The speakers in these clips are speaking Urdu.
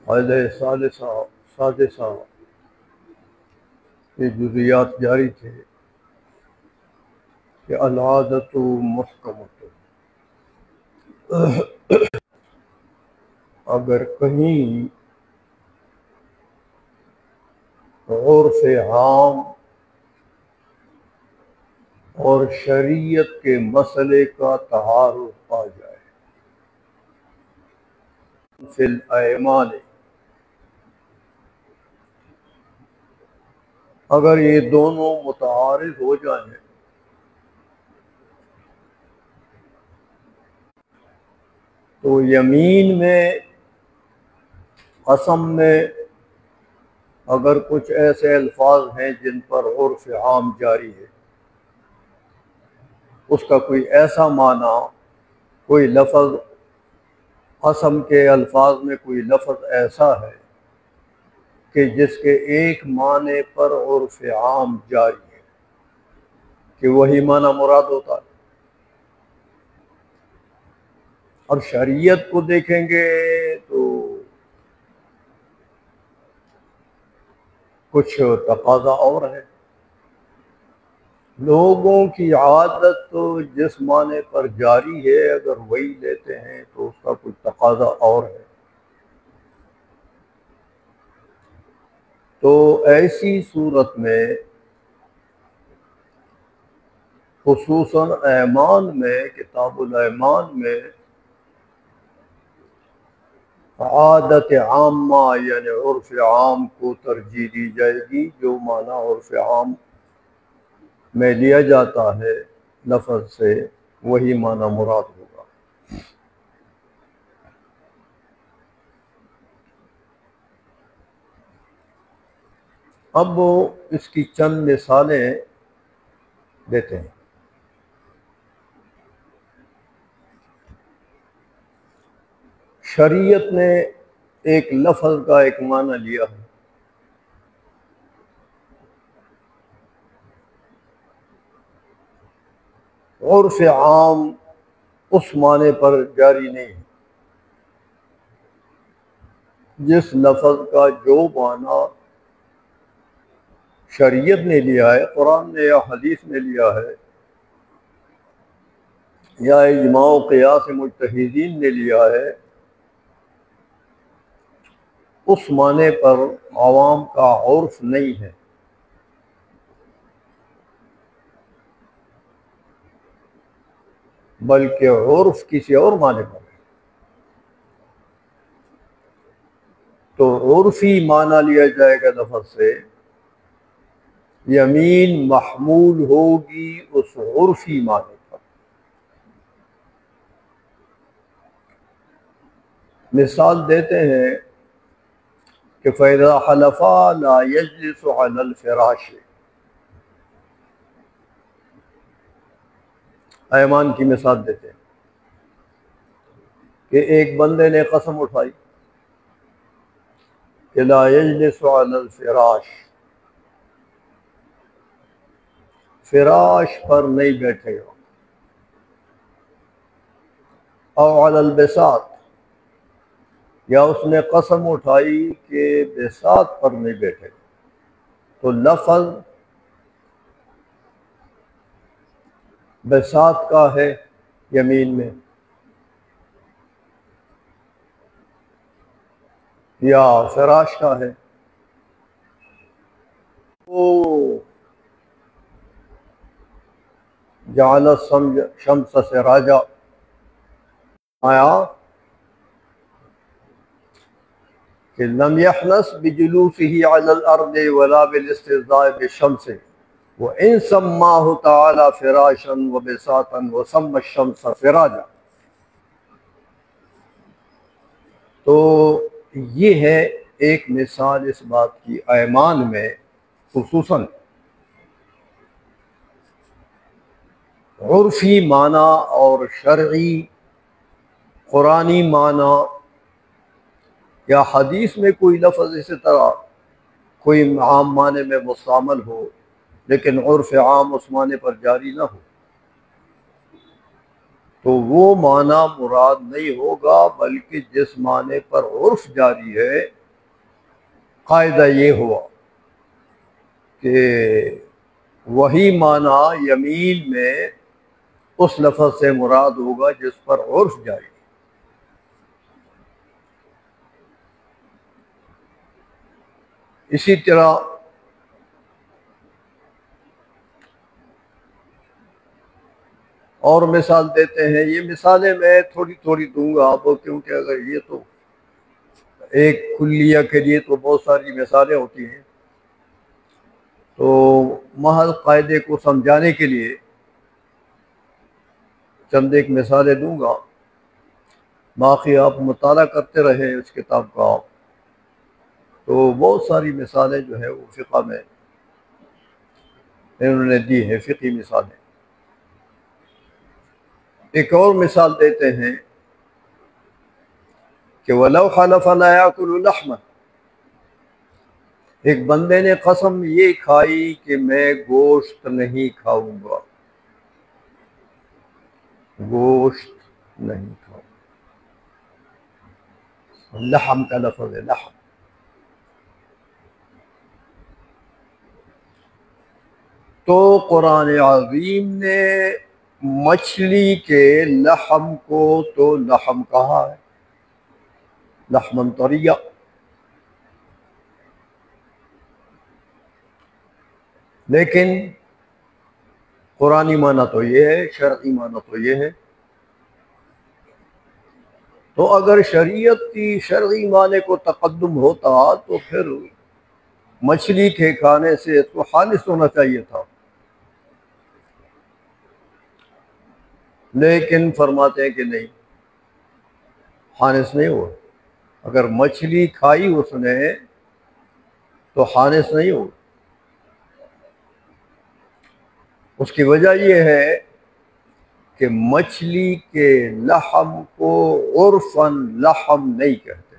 قاعدہ سادسہ کے جزیات جاری تھے کہ العادت محکمۃ، اگر کہیں عرف عام اور شریعت کے مسئلے کا تعارف آ جائے فی الایمان، اگر یہ دونوں متعارف ہو جائیں تو یمین میں، قسم میں اگر کچھ ایسے الفاظ ہیں جن پر عرف عام جاری ہے، اس کا کوئی ایسا معنی، کوئی لفظ، قسم کے الفاظ میں کوئی لفظ ایسا ہے کہ جس کے ایک معنی پر عرف عام جاری ہے کہ وہی معنی مراد ہوتا ہے، اور شریعت کو دیکھیں گے تو کچھ تقاضا اور ہے۔ لوگوں کی عادت تو جس معنی پر جاری ہے اگر وہی لیتے ہیں تو اس کا کچھ تقاضا اور ہے۔ تو ایسی صورت میں خصوصاً ایمان میں، کتاب الایمان میں عادت عامہ یعنی عرف عام کو ترجیح دی جائے گی، جو معنی عرف عام میں لیا جاتا ہے لفظ سے وہی معنی مراد ہوگا۔ اب وہ اس کی چند مثالیں دیتے ہیں۔ شریعت نے ایک لفظ کا ایک معنی لیا ہے، عرف عام اس معنی پر جاری نہیں ہے۔ جس لفظ کا جو معنی شریعت نے لیا ہے، قرآن نے یا حدیث نے لیا ہے، یا اجماع و قیاس مجتہدین نے لیا ہے، اس معنی پر عوام کا عرف نہیں ہے، بلکہ عرف کسی اور معنی پر ہے۔ تو عرفی معنی لیا جائے گا لفظ سے، یمین محمول ہوگی اس عرفی معنی پر۔ مثال دیتے ہیں کہ فَإِذَا حَلَفَا لَا يَجْلِسُ عَلَى الْفِرَاشِ، ایمان کی مثال دیتے ہیں کہ ایک بندے نے قسم اٹھائی کہ لا یجلس علی الفراش، فراش پر نہیں بیٹھے گا، او علی البساط، یا اس نے قسم اٹھائی کہ بساط پر نہیں بیٹھے گا، تو لفظ بساط کا ہے یمین میں، یا فراش کا ہے۔ وہ جعل الشمس سراجا آیا کہ لم يحنس بجلوسه على الارض ولا بالاستظاء بالشمس وان سماه تعالى فراشا وبساطا وسمى الشمس سراجا۔ تو یہ ہے ایک مثال اس بات کی، ایمان میں خصوصاً عرفی معنی اور شرعی قرآنی معنی، یا حدیث میں کوئی لفظ اسی طرح کوئی عام معنی میں مستعمل ہو لیکن عرف عام اس معنی پر جاری نہ ہو، تو وہ معنی مراد نہیں ہوگا، بلکہ جس معنی پر عرف جاری ہے۔ قاعدہ یہ ہوا کہ وہی معنی یمین میں اس لفظ سے مراد ہوگا جس پر عرف جاری ہے۔ اسی طرح اور مثال دیتے ہیں۔ یہ مثالیں میں تھوڑی تھوڑی دوں گا آپ کو، کیونکہ اگر یہ تو ایک کلیہ کے لیے تو بہت ساری مثالیں ہوتی ہیں، تو محض قاعدے کو سمجھانے کے لیے چند ایک مثالیں دوں گا، باقی آپ مطالعہ کرتے رہیں اس کتاب کا۔ تو بہت ساری مثالیں جو ہے وہ فقہ میں انہوں نے دی ہیں، فقہی مثالیں۔ ایک اور مثال دیتے ہیں کہ وَلَوْ حَلَفَ لَا يَأْكُلُ لَحْمًا، ایک بندے نے قسم یہ کھائی کہ میں گوشت نہیں کھاؤں گا، گوشت نہیں کھاؤں، لحم کا لفظ ہے، لحم۔ تو قرآن عظیم نے مچھلی کے لحم کو تو لحم کہا ہے، لحمن طریہ، لیکن قرآنی معنی تو یہ ہے، شرعی معنی تو یہ ہے۔ تو اگر شریعت کی شرعی معنی کو تقدم ہوتا تو پھر مچھلی کے کھانے سے اس کو خالص ہونا چاہیے تھا، لیکن فرماتے ہیں کہ نہیں، خالص نہیں ہوا۔ اگر مچھلی کھائی اس نے تو خالص نہیں ہو۔ اس کی وجہ یہ ہے کہ مچھلی کے لحم کو عرفاً لحم نہیں کہتے۔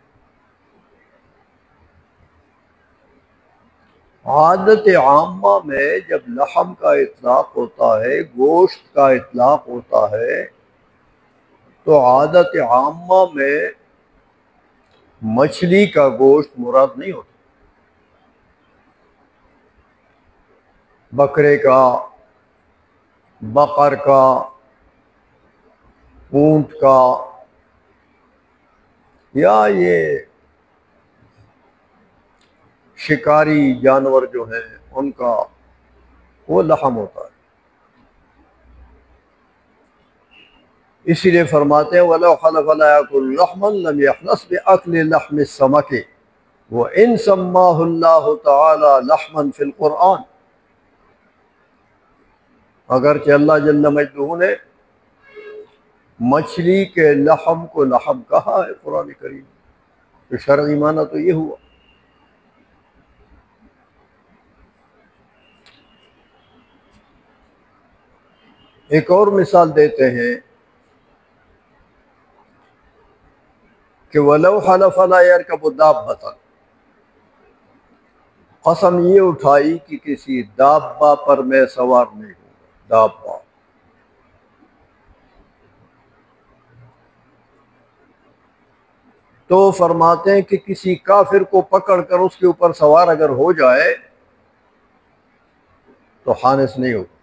عادت عامہ میں جب لحم کا اطلاق ہوتا ہے، گوشت کا اطلاق ہوتا ہے، تو عادت عامہ میں مچھلی کا گوشت مراد نہیں ہوتا، بکرے کا، بقر کا، اونٹ کا، یا یہ شکاری جانور جو ہیں ان کا وہ لحم ہوتا ہے۔ اسی لیے فرماتے ہیں وَلَوْ حَلَفَ لَا يَأْكُلُ لَحْمًا لَمْ يَحْنَسْ بِأَكْلِ لَحْمِ السَّمَكِ وَإِنْ سَمَّاهُ اللَّهُ تَعَالَى لَحْمًا فِي الْقُرْآنِ، اگرچہ اللہ جل مجدہ نے مچھلی کے لحم کو لحم کہا ہے قرآن کریم، تو شرعی معنی تو یہ ہوا۔ ایک اور مثال دیتے ہیں کہ وَلَوْ حَلَفَ لَا يَرْكَبُ دَابَّةً، قسم یہ اٹھائی کہ کسی دابہ پر میں سوار نہیں ہوں، دابہ۔ تو فرماتے ہیں کہ کسی کافر کو پکڑ کر اس کے اوپر سوار اگر ہو جائے تو خانس نہیں ہوگا۔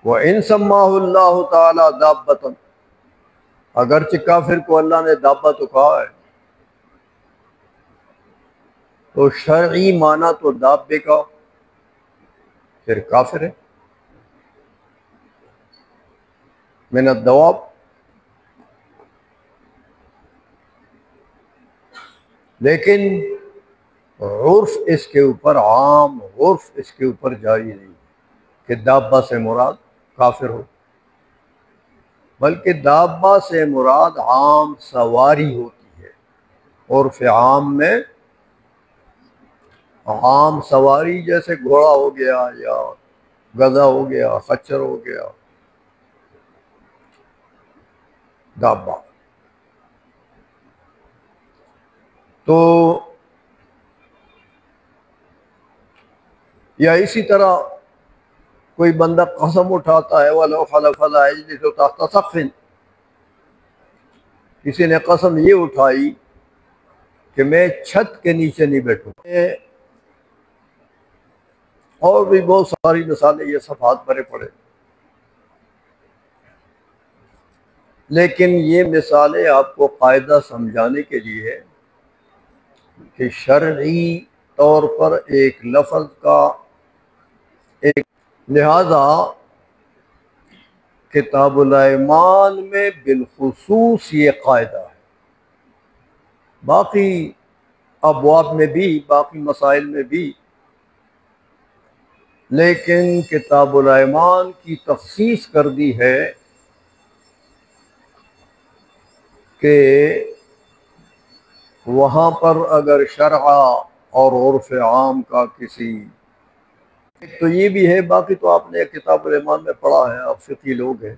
وَإِن سَمَّاهُ اللَّهُ تَعَالَى دَابَّةً، اگرچہ کافر کو اللہ نے دابہ تو کہا ہے، تو شرعی معنی تو دابے کا پھر کافر ہے، من الدواب۔ لیکن عرف اس کے اوپر، عام عرف اس کے اوپر جاری نہیں کہ دابہ سے مراد کافر ہو، بلکہ دابہ سے مراد عام سواری ہوتی ہے۔ عرف عام میں عام سواری جیسے گھوڑا ہو گیا یا گدھا ہو گیا، خچر ہو گیا، دابہ۔ تو یا اسی طرح کوئی بندہ قسم اٹھاتا ہے وَلَوْ حَلَفَ لَا يَجْلِسُ تَحْتَ سَقْفٍ، کسی نے قسم یہ اٹھائی کہ میں چھت کے نیچے نہیں بیٹھوں. اور بھی بہت ساری مثالیں یہ صفحات بھرے پڑے، لیکن یہ مثالیں آپ کو قاعدہ سمجھانے کے لیے کہ شرعی طور پر ایک لفظ کا ایک، لہذا کتاب الایمان میں بالخصوص یہ قاعدہ ہے، باقی ابواب میں بھی، باقی مسائل میں بھی، لیکن کتاب الایمان کی تخصیص کر دی ہے کہ وہاں پر اگر شرع اور عرف عام کا کسی، ایک تو یہ بھی ہے، باقی تو آپ نے کتاب الایمان میں پڑھا ہے، آپ فقی لوگ ہیں،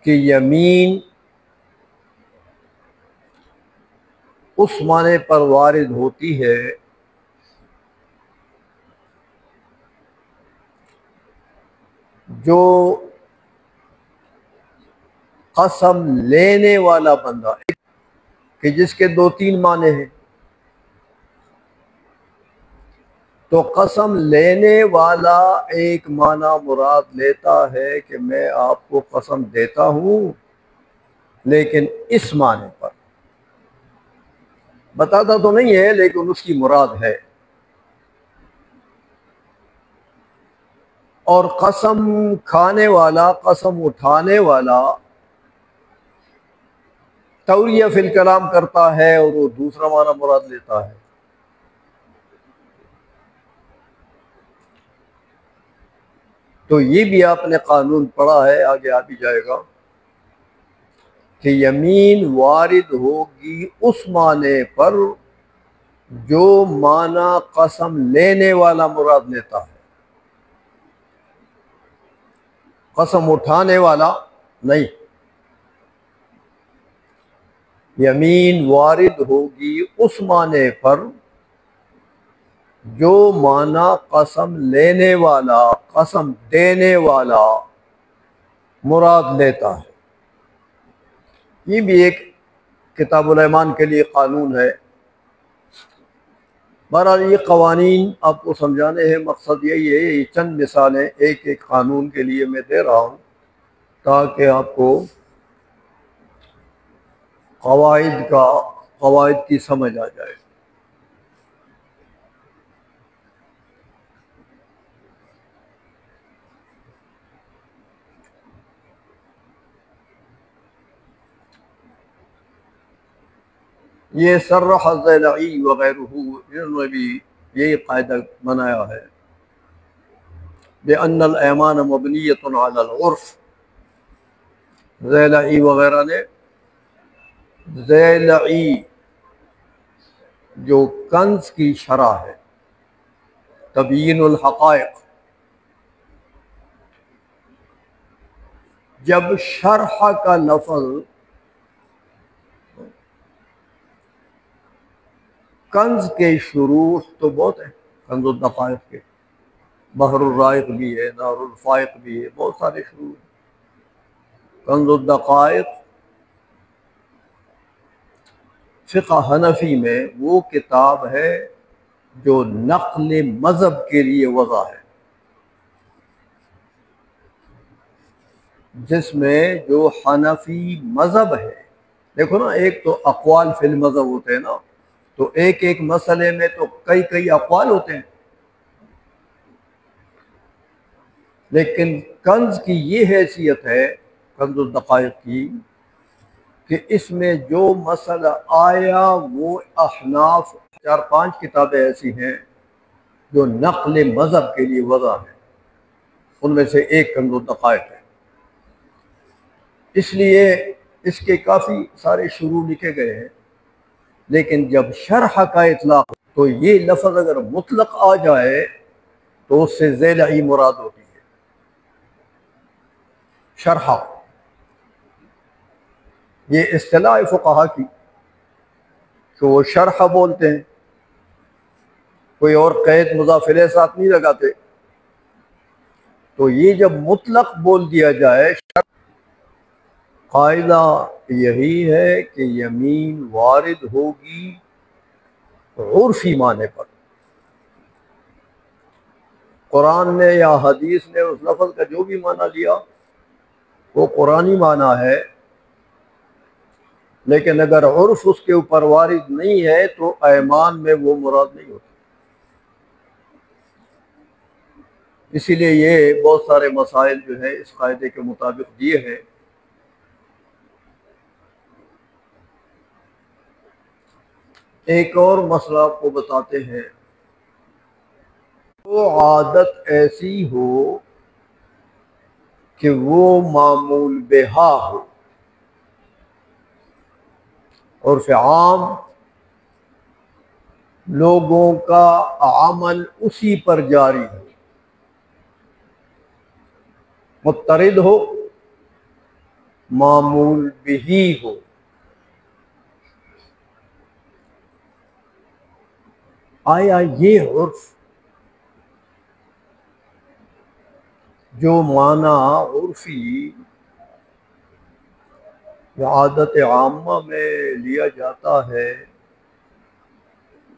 کہ یمین اس معنی پر وارد ہوتی ہے جو قسم لینے والا بندہ، کہ جس کے دو تین معنی ہیں، تو قسم لینے والا ایک معنی مراد لیتا ہے کہ میں آپ کو قسم دیتا ہوں لیکن اس معنی پر، بتاتا تو نہیں ہے لیکن اس کی مراد ہے. اور قسم کھانے والا، قسم اٹھانے والا توریہ فی الکلام کرتا ہے اور وہ دوسرا معنی مراد لیتا ہے. تو یہ بھی آپ نے قانون پڑھا ہے، آگے آ بھی جائے گا کہ یمین وارد ہوگی اس معنی پر جو معنی قسم لینے والا مراد لیتا ہے، قسم اٹھانے والا نہیں. یمین وارد ہوگی اس معنی پر جو معنی قسم لینے والا، قسم دینے والا مراد لیتا ہے. یہ بھی ایک کتاب الایمان کے لیے قانون ہے. بہرحال یہ قوانین آپ کو سمجھانے ہیں، مقصد یہی ہے، یہ چند مثالیں ایک ایک قانون کے لیے میں دے رہا ہوں تاکہ آپ کو قواعد کی سمجھ آ جائے. یہ صرح الزیلعی وغیرہ، انہوں نے بھی یہی قاعدہ بنایا ہے بِأَنَّ الْأَيْمَانَ مَبْنِيَّةٌ عَلَى الْعُرْفِ. زیلعی وغیرہ نے، زیلعی جو کنز کی شرح ہے، تبیین الحقائق، جب شرح کا لفظ کنز کے شروح تو بہت ہیں، کنز الدقائق کے، بحر الرائق بھی ہے، دار الفائق بھی ہے، بہت سارے شروح ہیں. کنز الدقائق فقہ حنفی میں وہ کتاب ہے جو نقل مذہب کے لیے وضع ہے، جس میں جو حنفی مذہب ہے، دیکھو نا، ایک تو اقوال فی المذہب ہوتے ہیں نا، تو ایک ایک مسئلے میں تو کئی اقوال ہوتے ہیں، لیکن کنز کی یہ حیثیت ہے، کنز الدقائق کی، کہ اس میں جو مسئلہ آیا وہ احناف، 4-5 کتابیں ایسی ہیں جو نقل مذہب کے لیے وضع ہیں، ان میں سے ایک کنز الدقائق ہے. اس لیے اس کے کافی سارے شروع لکھے گئے ہیں، لیکن جب شرح کا اطلاق تو یہ لفظ اگر مطلق آ جائے تو اس سے زیلعی مراد ہوتی ہے. شرح یہ اصطلاح فقہا کی کہ وہ شرح بولتے ہیں. کوئی اور قید مضاف الیہ ساتھ نہیں لگاتے۔ تو یہ جب مطلق بول دیا جائے، قاعدہ یہی ہے کہ یمین وارد ہوگی عرفی معنی پر۔ قرآن نے یا حدیث نے اس لفظ کا جو بھی معنی لیا وہ قرآنی معنی ہے، لیکن اگر عرف اس کے اوپر وارد نہیں ہے تو ایمان میں وہ مراد نہیں ہوتا۔ اسی لیے یہ بہت سارے مسائل جو ہے اس قاعدے کے مطابق دیے ہیں۔ ایک اور مسئلہ آپ کو بتاتے ہیں، وہ عادت ایسی ہو کہ وہ معمول بہا ہو، عرف عام لوگوں کا عمل اسی پر جاری ہو، مضطرد ہو، معمول بہی ہو۔ آیا یہ عرف جو معنی عرفی عادت عامہ میں لیا جاتا ہے،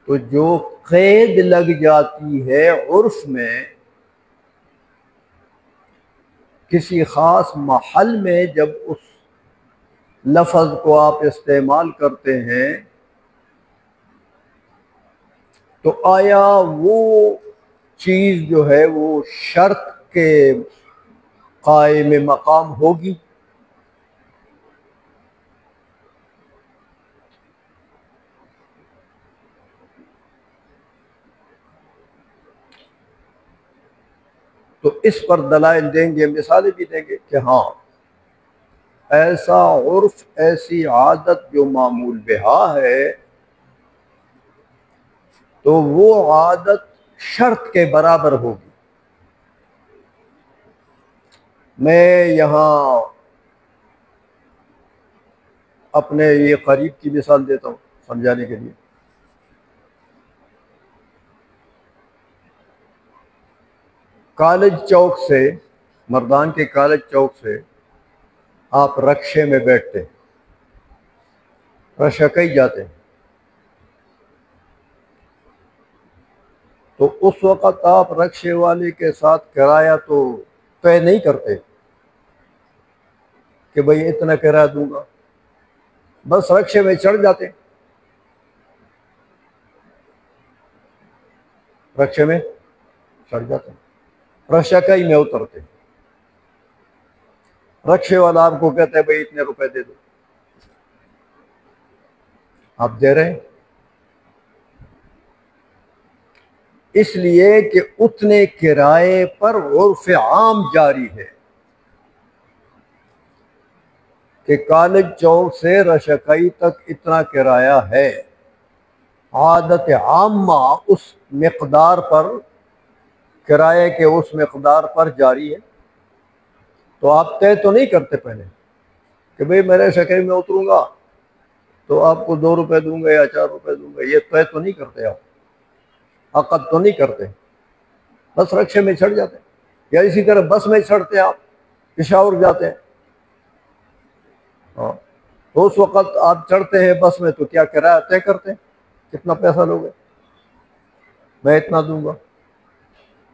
تو جو قید لگ جاتی ہے عرف میں کسی خاص محل میں، جب اس لفظ کو آپ استعمال کرتے ہیں، تو آیا وہ چیز جو ہے وہ شرط کے قائم مقام ہوگی؟ تو اس پر دلائل دیں گے، مثالیں بھی دیں گے کہ ہاں ایسا عرف، ایسی عادت جو معمول بہا ہے، تو وہ عادت شرط کے برابر ہوگی۔ میں یہاں اپنے یہ قریب کی مثال دیتا ہوں سمجھانے کے لیے۔ کالج چوک سے، مردان کے کالج چوک سے آپ رکشے میں بیٹھتے ہیں، رشکئی جاتے ہیں، تو اس وقت آپ رکشے والے کے ساتھ کرایہ تو طے نہیں کرتے کہ بھئی اتنا کرایہ دوں گا، بس رکشے میں چڑھ جاتے ہیں، رکشے میں چڑھ جاتے ہیں، رشکئی میں اترتے ہیں، رکشے والا آپ کو کہتا ہے بھئی اتنے روپے دے دو، آپ دے رہے ہیں، اس لیے کہ اتنے کرائے پر عرف عام جاری ہے کہ کالج چوک سے رشکئی تک اتنا کرایہ ہے، عادت عامہ اس مقدار پر، کرائے کے اس مقدار پر جاری ہے۔ تو آپ طے تو نہیں کرتے پہلے کہ بھئی میں رشکئی میں اتروں گا تو آپ کو 2 روپے دوں گا یا 4 روپے دوں گا، یہ طے تو نہیں کرتے، آپ عقد تو نہیں کرتے، بس رکشے میں چڑھ جاتے ہیں۔ یا اسی طرح بس میں چڑھتے ہیں، آپ پشاور جاتے ہیں، ہاں، تو اس وقت آپ چڑھتے ہیں بس میں تو کیا کرایہ طے کرتے ہیں، کتنا پیسہ لوگے، میں اتنا دوں گا،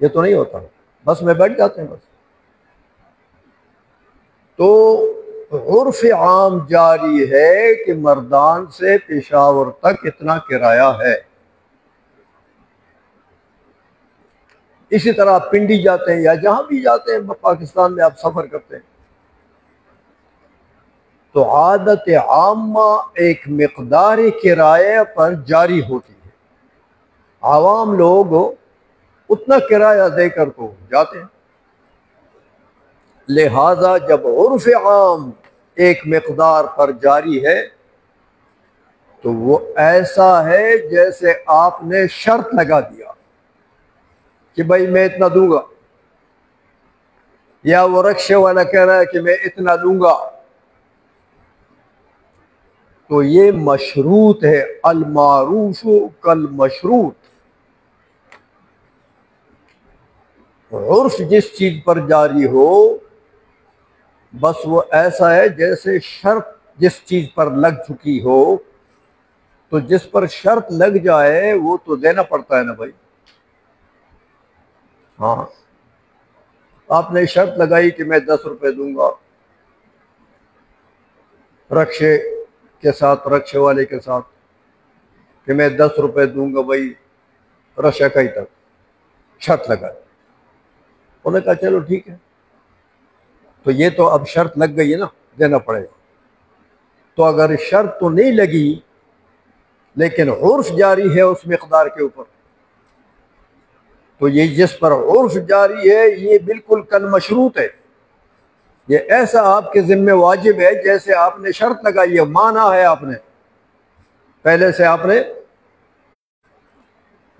یہ تو نہیں ہوتا، بس میں بیٹھ جاتے ہیں بس۔ تو عرف عام جاری ہے کہ مردان سے پشاور تک اتنا کرایہ ہے۔ اسی طرح آپ پنڈی جاتے ہیں یا جہاں بھی جاتے ہیں پاکستان میں آپ سفر کرتے ہیں، تو عادت عامہ ایک مقدار کرایہ پر جاری ہوتی ہے، عوام لوگ اتنا کرایہ دے کر تو جاتے ہیں۔ لہذا جب عرف عام ایک مقدار پر جاری ہے تو وہ ایسا ہے جیسے آپ نے شرط لگا دیا کہ بھائی میں اتنا دوں گا، یا وہ رکشے والا کہہ رہا ہے کہ میں اتنا دوں گا، تو یہ مشروط ہے، المعروف کالمشروط، عرف جس چیز پر جاری ہو بس وہ ایسا ہے جیسے شرط جس چیز پر لگ چکی ہو، تو جس پر شرط لگ جائے وہ تو دینا پڑتا ہے نا بھائی۔ ہاں، آپ نے شرط لگائی کہ میں 10 روپے دوں گا رکشے کے ساتھ، رکشے والے کے ساتھ، کہ میں 10 روپے دوں گا بھائی رشکائی تک، شرط لگا۔ انہوں نے کہا چلو ٹھیک ہے، تو یہ تو اب شرط لگ گئی ہے نا، دینا پڑے گا۔ تو اگر شرط تو نہیں لگی لیکن عرف جاری ہے اس مقدار کے اوپر، تو یہ جس پر عرف جاری ہے یہ بالکل کل مشروط ہے، یہ ایسا آپ کے ذمہ واجب ہے جیسے آپ نے شرط لگائی ہے، مانا ہے آپ نے پہلے سے، آپ نے،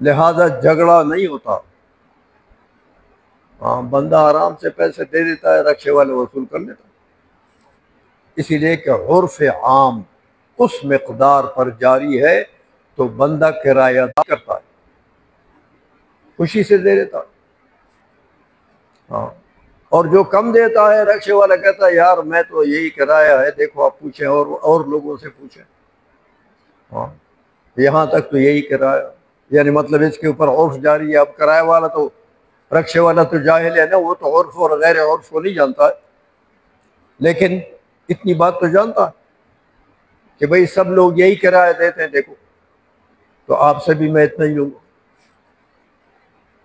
لہذا جھگڑا نہیں ہوتا۔ ہاں، بندہ آرام سے پیسے دے دیتا ہے، رکشے والے وصول کر لیتا ہے، اسی لیے کہ عرف عام اس مقدار پر جاری ہے تو بندہ کرایہ ادا کرتا ہے، خوشی سے دے دیتا ہے۔ ہاں، اور جو کم دیتا ہے رکشے والا کہتا ہے یار میں تو یہی کرایہ ہے، دیکھو آپ پوچھیں اور لوگوں سے پوچھیں، ہاں یہاں تک تو یہی کرایہ، یعنی مطلب اس کے اوپر عرف جاری ہے۔ اب کرایہ والا تو، رکشے والا تو جاہل ہے نا، وہ تو عرف اور غیر عرف کو نہیں جانتا ہے، لیکن اتنی بات تو جانتا ہے کہ بھئی سب لوگ یہی کرایہ دیتے ہیں، دیکھو تو آپ سے بھی میں اتنا ہی لوں گا۔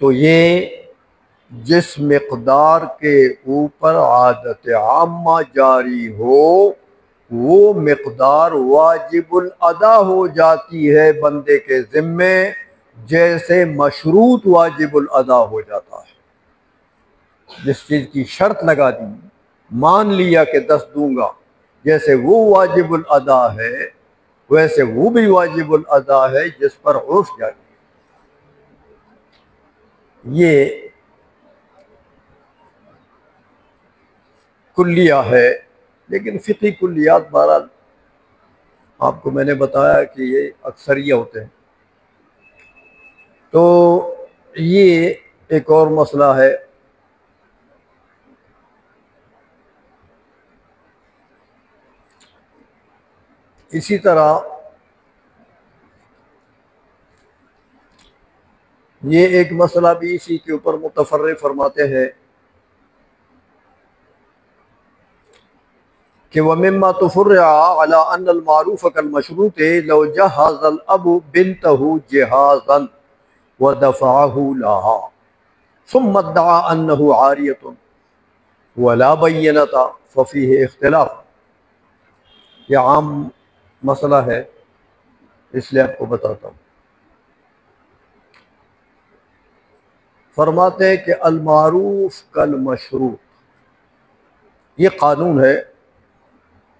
تو یہ جس مقدار کے اوپر عادت عامہ جاری ہو وہ مقدار واجب الادا ہو جاتی ہے بندے کے ذمے، جیسے مشروط واجب الادا ہو جاتا ہے۔ جس چیز کی شرط لگا دی، مان لیا کہ 10 دوں گا، جیسے وہ واجب الادا ہے ویسے وہ بھی واجب الادا ہے جس پر عرف جاری ہے۔ یہ کلیہ ہے، لیکن فقہی کلیات بہرحال آپ کو میں نے بتایا کہ یہ اکثریہ ہوتے ہیں۔ تو یہ ایک اور مسئلہ ہے۔ اسی طرح یہ ایک مسئلہ بھی اسی کے اوپر متفرع فرماتے ہیں کہ وَمِمَّا تُفُرِّعَ عَلَىٰ أَنَّ الْمَعْرُوفَ كَالْمَشْرُوطِ لَوْ جَهَّزَ الْأَبُ بِنْتَهُ جِهَازًا وَدَفَعَهُ لَهَا ثُمَّ ادَّعَىٰ أَنَّهُ عَارِيَةٌ وَلَا بَيِّنَةَ فَفِيهِ اختلاف۔ یہ عام مسئلہ ہے، اس لیے آپ کو بتاتا ہوں۔ فرماتے ہیں کہ المعروف کالمشروط، یہ قانون ہے،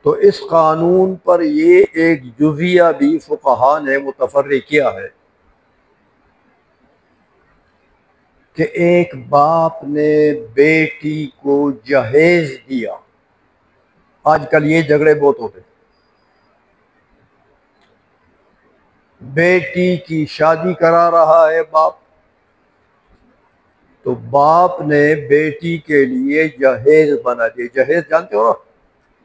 تو اس قانون پر یہ ایک جزیہ بھی فقہا نے متفرع کیا ہے کہ ایک باپ نے بیٹی کو جہیز دیا۔ آج کل یہ جھگڑے بہت ہوتے ہیں، بیٹی کی شادی کرا رہا ہے باپ، تو باپ نے بیٹی کے لیے جہیز بنا دی۔ جہیز جانتے ہو نا،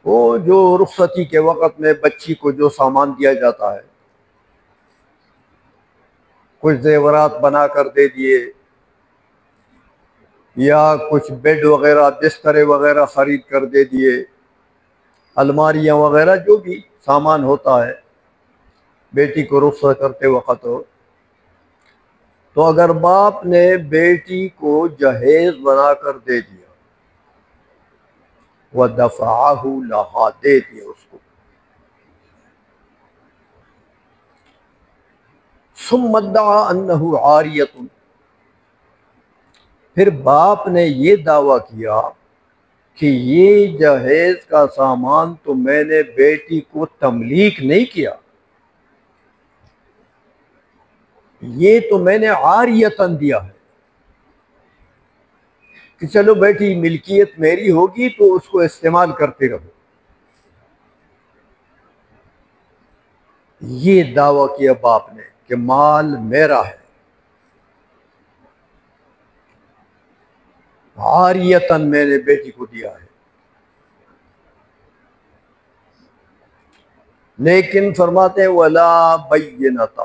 وہ جو رخصتی کے وقت میں بچی کو جو سامان دیا جاتا ہے، کچھ زیورات بنا کر دے دیے، یا کچھ بیڈ وغیرہ بسترے وغیرہ خرید کر دے دیے، الماریاں وغیرہ جو بھی سامان ہوتا ہے بیٹی کو رخصت کرتے وقت ہو، تو اگر باپ نے بیٹی کو جہیز بنا کر دے دیا، وَدَفَعَهُ لَهَا، دے دیا اس کو، ثُمَّ ادَّعَىٰ أَنَّهُ عَارِيَةٌ، پھر باپ نے یہ دعویٰ کیا کہ یہ جہیز کا سامان تو میں نے بیٹی کو تملیک نہیں کیا، یہ تو میں نے عاریتاً دیا ہے، کہ چلو بیٹی ملکیت میری ہوگی تو اس کو استعمال کرتے رہو۔ یہ دعویٰ کیا باپ نے کہ مال میرا ہے، عاریتن میں نے بیٹی کو دیا ہے، لیکن فرماتے ہیں ولا بینۃ،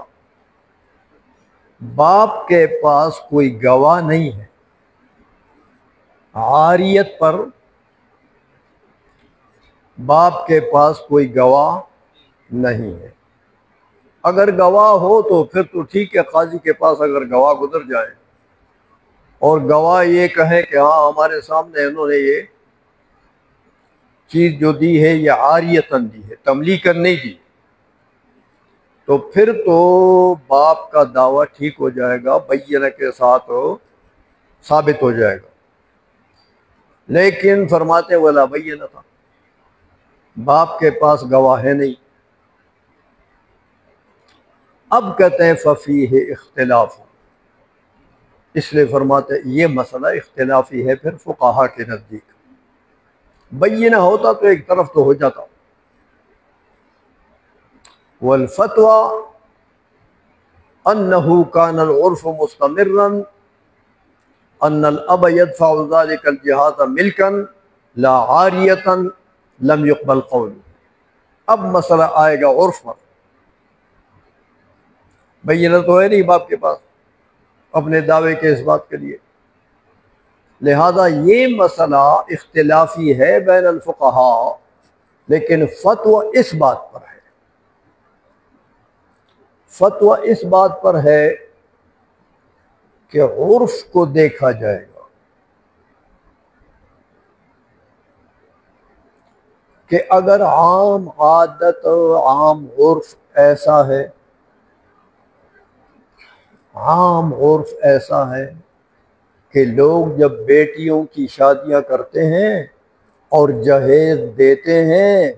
باپ کے پاس کوئی گواہ نہیں ہے عاریت پر، باپ کے پاس کوئی گواہ نہیں ہے۔ اگر گواہ ہو تو پھر تو ٹھیک ہے، قاضی کے پاس اگر گواہ گزر جائے اور گواہ یہ کہے کہ ہاں ہمارے سامنے انہوں نے یہ چیز جو دی ہے یہ عاریتاً دی ہے، تملیکاً نہیں دی، تو پھر تو باپ کا دعویٰ ٹھیک ہو جائے گا، بینہ کے ساتھ ثابت ہو جائے گا۔ لیکن فرماتے ولا بینہ تھا، باپ کے پاس گواہ ہے نہیں۔ اب کہتے ہیں ففیہ اختلاف، اس لیے فرماتے ہیں یہ مسئلہ اختلافی ہے پھر فقہا کے نزدیک۔ بینہ ہوتا تو ایک طرف تو ہو جاتا۔ والفتوى انه كان العرف مستمرا ان الاب يدفع ذلك الجهاز ملكا لا عارية لم يقبل قول۔ اب مسئلہ آئے گا عرف پر، بینہ تو ہے نہیں باپ کے پاس اپنے دعوے کے اس بات کے لیے، لہذا یہ مسئلہ اختلافی ہے بین الفقہاء، لیکن فتوی اس بات پر ہے، فتوی اس بات پر ہے کہ عرف کو دیکھا جائے گا کہ اگر عام عادت عام عرف ایسا ہے، عام عرف ایسا ہے کہ لوگ جب بیٹیوں کی شادیاں کرتے ہیں اور جہیز دیتے ہیں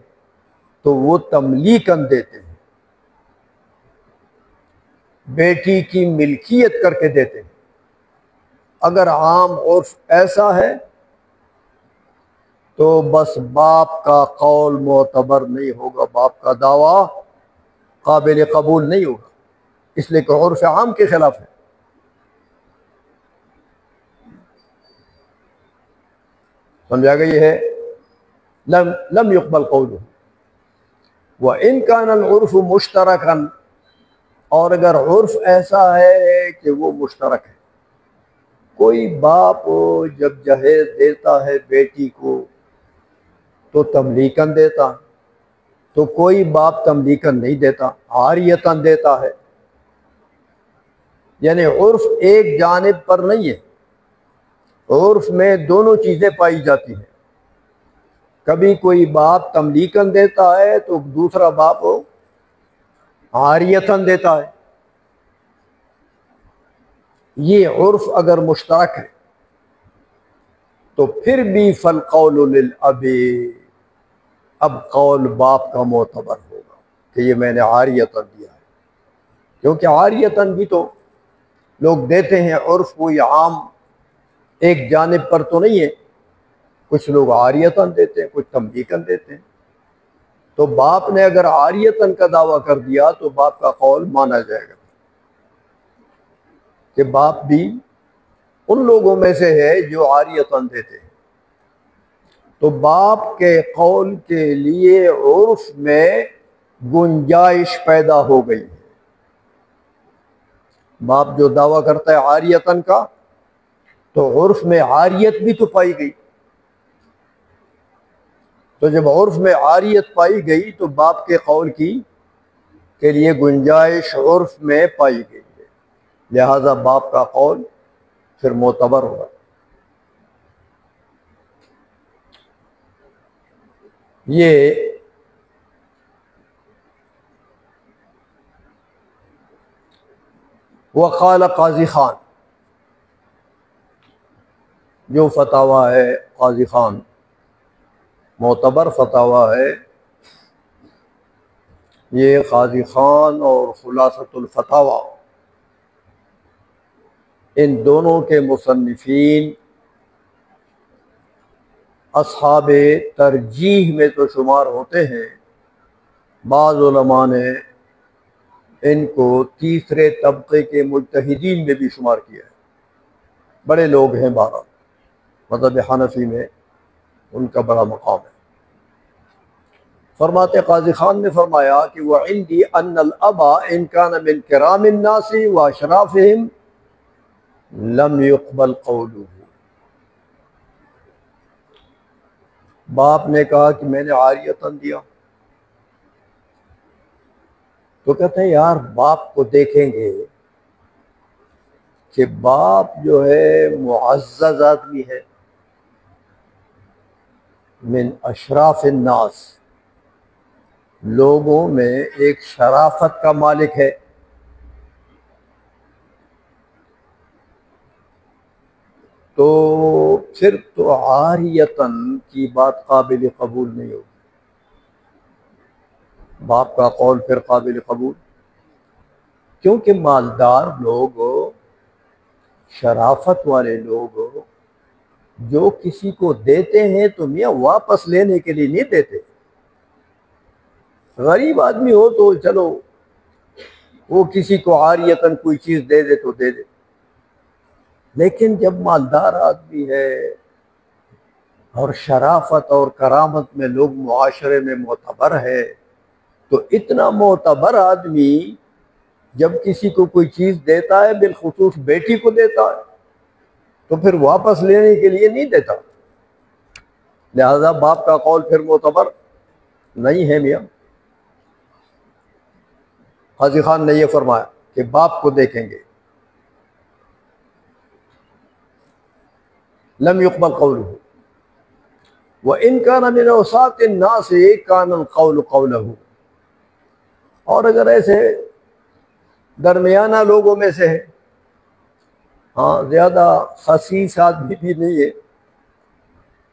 تو وہ تملیکاً دیتے ہیں، بیٹی کی ملکیت کر کے دیتے ہیں۔ اگر عام عرف ایسا ہے تو بس باپ کا قول معتبر نہیں ہوگا، باپ کا دعویٰ قابل قبول نہیں ہوگا، اس لیے کہ عرف عام کے خلاف ہے۔ سمجھا گئی ہے؟ لم يقبل قوله وان كان العرف مشترکا، اور اگر عرف ایسا ہے کہ وہ مشترک ہے، کوئی باپ جب جہیز دیتا ہے بیٹی کو تو تملیکاً دیتا، تو کوئی باپ تملیکاً نہیں دیتا، عاریتاً دیتا ہے، یعنی عرف ایک جانب پر نہیں ہے، عرف میں دونوں چیزیں پائی جاتی ہیں، کبھی کوئی باپ تملیکاً دیتا ہے تو دوسرا باپ عاریتاً دیتا ہے۔ یہ عرف اگر مشترک ہے تو پھر بھی فالقول للاب، اب قول باپ کا معتبر ہوگا کہ یہ میں نے عاریتاً دیا ہے، کیونکہ عاریتاً بھی تو لوگ دیتے ہیں، عرف کوئی عام ایک جانب پر تو نہیں ہے، کچھ لوگ عاریتاً دیتے ہیں، کچھ تملیکاً دیتے ہیں، تو باپ نے اگر عاریتاً کا دعویٰ کر دیا تو باپ کا قول مانا جائے گا کہ باپ بھی ان لوگوں میں سے ہے جو عاریتاً دیتے ہیں، تو باپ کے قول کے لیے عرف میں گنجائش پیدا ہو گئی ہے۔ باپ جو دعویٰ کرتا ہے عاریتاً کا تو عرف میں عاریت بھی تو پائی گئی، تو جب عرف میں عاریت پائی گئی تو باپ کے قول کے لیے گنجائش عرف میں پائی گئی ہے، لہذا باپ کا قول پھر معتبر ہوگا۔ یہ وقال قاضی خان، جو فتاویٰ ہے قاضی خان، معتبر فتاویٰ ہے یہ، قاضی خان اور خلاصۃ الفتاویٰ، ان دونوں کے مصنفین اصحاب ترجیح میں تو شمار ہوتے ہیں، بعض علماء نے ان کو تیسرے طبقے کے مجتہدین میں بھی شمار کیا ہے، بڑے لوگ ہیں بہرحال، مذہب حنفی میں ان کا بڑا مقام ہے۔ فرماتے قاضی خان نے فرمایا کہ وعندی ان الابا ان کان من کرام الناس واشرافہم لم يقبل قولہ۔ باپ نے کہا کہ میں نے عاریتاً دیا، تو کہتے ہیں یار باپ کو دیکھیں گے کہ باپ جو ہے معزز آدمی ہے، من اشراف الناس، لوگوں میں ایک شرافت کا مالک ہے، تو پھر تو عاریتاً کی بات قابل قبول نہیں ہوگی، باپ کا قول پھر قابل قبول، کیونکہ مالدار لوگ، شرافت والے لوگ جو کسی کو دیتے ہیں تو میاں واپس لینے کے لیے نہیں دیتے۔ غریب آدمی ہو تو چلو وہ کسی کو عاریتاً کوئی چیز دے دے تو دے دے، لیکن جب مالدار آدمی ہے اور شرافت اور کرامت میں لوگ معاشرے میں معتبر ہے، تو اتنا معتبر آدمی جب کسی کو کوئی چیز دیتا ہے، بالخصوص بیٹی کو دیتا ہے، تو پھر واپس لینے کے لیے نہیں دیتا، لہذا باپ کا قول پھر معتبر نہیں ہے میاں۔ قاضی خان نے یہ فرمایا کہ باپ کو دیکھیں گے، لم يقبل قولہ وَإِن كَانَ مِنْ أَوْسَاطِ النَّاسِ كَانَ الْقَوْلُ قَوْلَهُ، اور اگر ایسے درمیانہ لوگوں میں سے ہے، ہاں زیادہ خسیس آدمی بھی نہیں ہے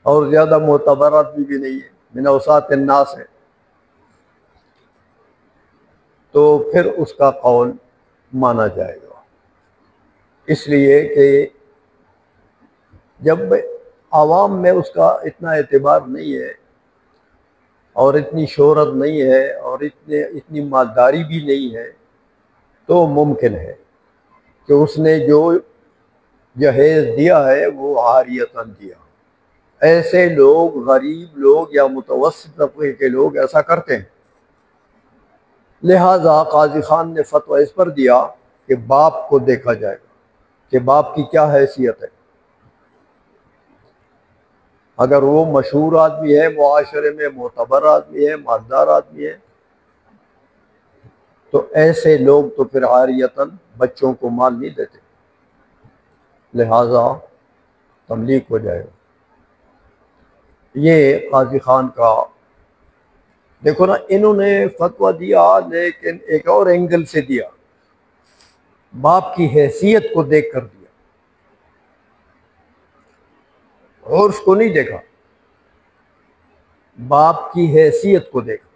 اور زیادہ معتبر آدمی بھی نہیں ہے، من اوساط الناس ہے، تو پھر اس کا قول مانا جائے گا، اس لیے کہ جب عوام میں اس کا اتنا اعتبار نہیں ہے اور اتنی شہرت نہیں ہے اور اتنی مالداری بھی نہیں ہے، تو ممکن ہے کہ اس نے جو جہیز دیا ہے وہ عاریتاً دیا۔ ایسے لوگ، غریب لوگ یا متوسط طبقے کے لوگ ایسا کرتے ہیں، لہذا قاضی خان نے فتویٰ اس پر دیا کہ باپ کو دیکھا جائے گا کہ باپ کی کیا حیثیت ہے۔ اگر وہ مشہور آدمی ہے، معاشرے میں معتبر آدمی ہے، مالدار آدمی ہے، تو ایسے لوگ تو پھر عاریتاً بچوں کو مال نہیں دیتے، لہذا تملیک ہو جائے گا۔ یہ قاضی خان کا، دیکھو نا، انہوں نے فتویٰ دیا لیکن ایک اور اینگل سے دیا، باپ کی حیثیت کو دیکھ کر دیا، اور اس کو نہیں دیکھا، باپ کی حیثیت کو دیکھا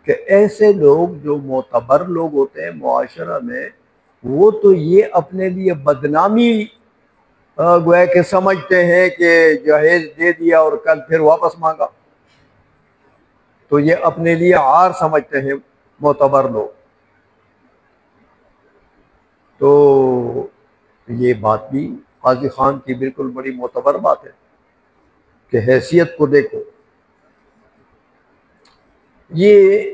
کہ ایسے لوگ جو معتبر لوگ ہوتے ہیں معاشرہ میں، وہ تو یہ اپنے لیے بدنامی گویا کہ سمجھتے ہیں کہ جہیز دے دیا اور کل پھر واپس مانگا، تو یہ اپنے لیے عار سمجھتے ہیں معتبر لوگ، تو یہ بات بھی قاضی خان کی بالکل بڑی معتبر بات ہے کہ حیثیت کو دیکھو۔ یہ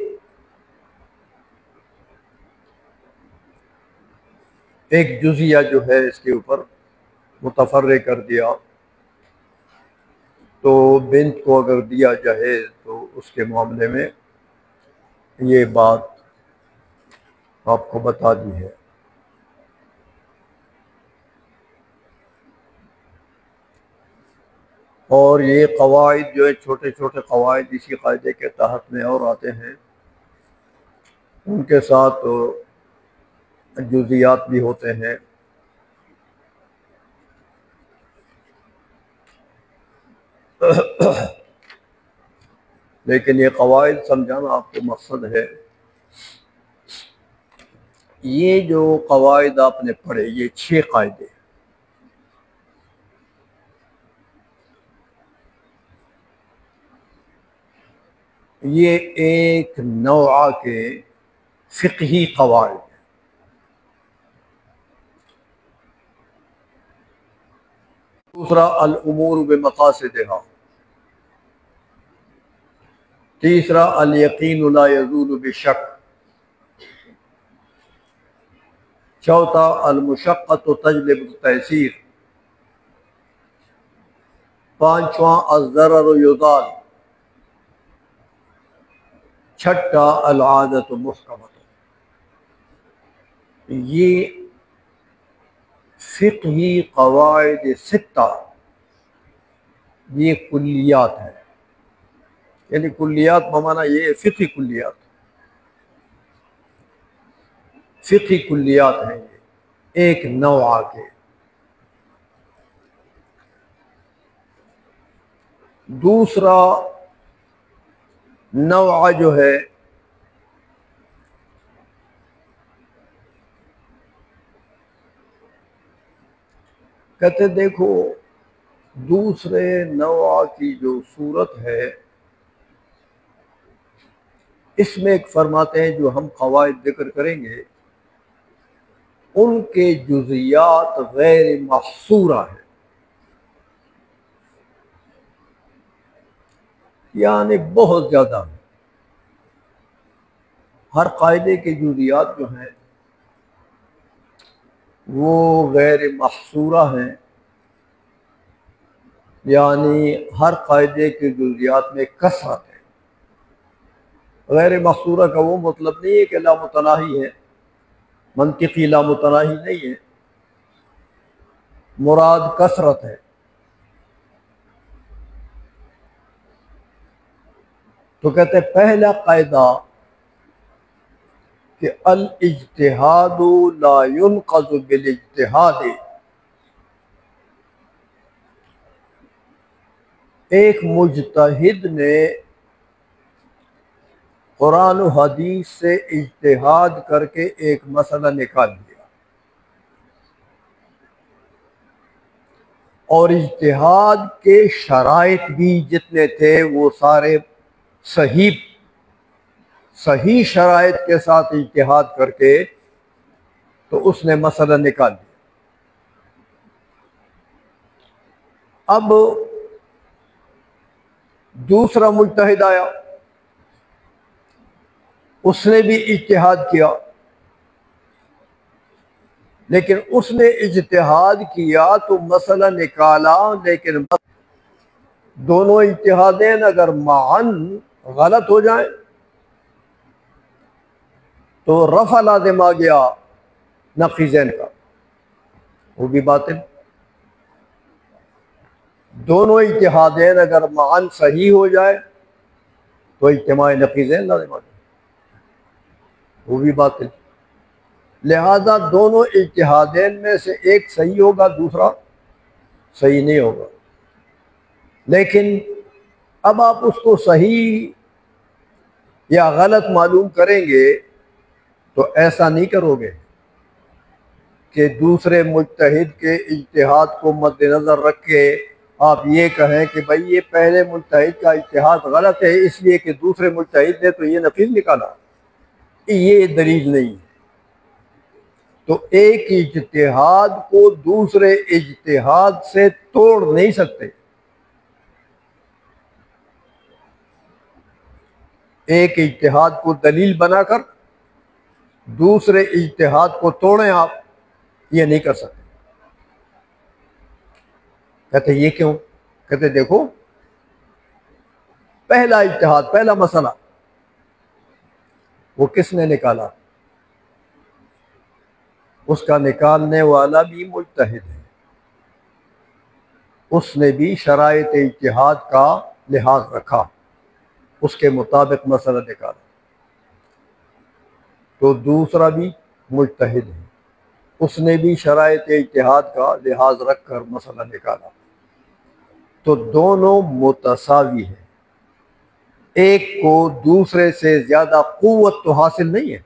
ایک جزیہ جو ہے اس کے اوپر متفرع کر دیا، تو بنت کو اگر دیا جہیز تو اس کے معاملے میں یہ بات آپ کو بتا دی ہے۔ اور یہ قواعد جو ہے، چھوٹے چھوٹے قواعد اسی قاعدے کے تحت میں اور آتے ہیں، ان کے ساتھ جزیات بھی ہوتے ہیں۔ لیکن یہ قواعد سمجھانا آپ کو مقصد ہے۔ یہ جو قواعد آپ نے پڑھے، یہ 6 قاعدے، یہ ایک نوع کے فقہی قواعد ہیں۔ دوسرا الامور بمقاصدها، تیسرا الیقین لا یزول بشک، چوتھا المشقت تجلب التیسیر، پانچواں الضرر یزال، چھٹا العادت محکمۃ۔ یہ فقہی قواعد ستہ، یہ کلیات ہیں، یعنی کلیات بمانا یہ فقہی کلیات، فقہی کلیات ہیں یہ ایک نوع کے۔ دوسرا نوع جو ہے کہتے دیکھو دوسرے نوع کی جو صورت ہے اس میں ایک فرماتے ہیں جو ہم قواعد ذکر کریں گے ان کے جزیات غیر محصورہ ہیں، یعنی بہت زیادہ ہیں، ہر قاعدے کے جزیات جو ہیں وہ غیر محصورہ ہیں، یعنی ہر قاعدے کے جزیات میں کثرت ہے۔ غیر محصورہ کا وہ مطلب نہیں ہے کہ لامتناہی ہے، منطقی لامتناہی نہیں ہے، مراد کثرت ہے۔ تو کہتے ہیں پہلا قاعدہ کہ الاجتہاد لا ينقض بالاجتہاد، ایک مجتہد نے قرآن و حدیث سے اجتہاد کر کے ایک مسئلہ نکال دیا اور اجتہاد کے شرائط بھی جتنے تھے وہ سارے صحیح شرائط کے ساتھ اجتہاد کر کے تو اس نے مسئلہ نکال دیا۔ اب دوسرا مجتہد آیا، اس نے بھی اجتہاد کیا، لیکن اس نے اجتہاد کیا تو مسئلہ نکالا، لیکن دونوں اجتہادین اگر معاً غلط ہو جائیں تو رفع لازم آ گیا نقیضین کا، وہ بھی باطل۔ دونوں اجتہادین اگر معاً صحیح ہو جائے تو اجتماع نقیضین لازم آ گیا، وہ بھی باطل۔ لہذا دونوں اجتہادین میں سے ایک صحیح ہوگا، دوسرا صحیح نہیں ہوگا، لیکن اب آپ اس کو صحیح یا غلط معلوم کریں گے تو ایسا نہیں کرو گے کہ دوسرے مجتہد کے اجتہاد کو مد نظر رکھ کے آپ یہ کہیں کہ بھئی یہ پہلے مجتہد کا اجتہاد غلط ہے اس لیے کہ دوسرے مجتہد نے تو یہ نقیض نکالا، یہ دلیل نہیں ہے۔ تو ایک اجتہاد کو دوسرے اجتہاد سے توڑ نہیں سکتے، ایک اجتہاد کو دلیل بنا کر دوسرے اجتہاد کو توڑیں آپ، یہ نہیں کر سکتے۔ کہتے یہ کیوں؟ کہتے دیکھو پہلا اجتہاد، پہلا مسئلہ وہ کس نے نکالا؟ اس کا نکالنے والا بھی مجتہد ہے، اس نے بھی شرائط اجتہاد کا لحاظ رکھا، اس کے مطابق مسئلہ نکالا، تو دوسرا بھی مجتہد ہے، اس نے بھی شرائط اجتہاد کا لحاظ رکھ کر مسئلہ نکالا، تو دونوں متساوی ہیں، ایک کو دوسرے سے زیادہ قوت تو حاصل نہیں ہے۔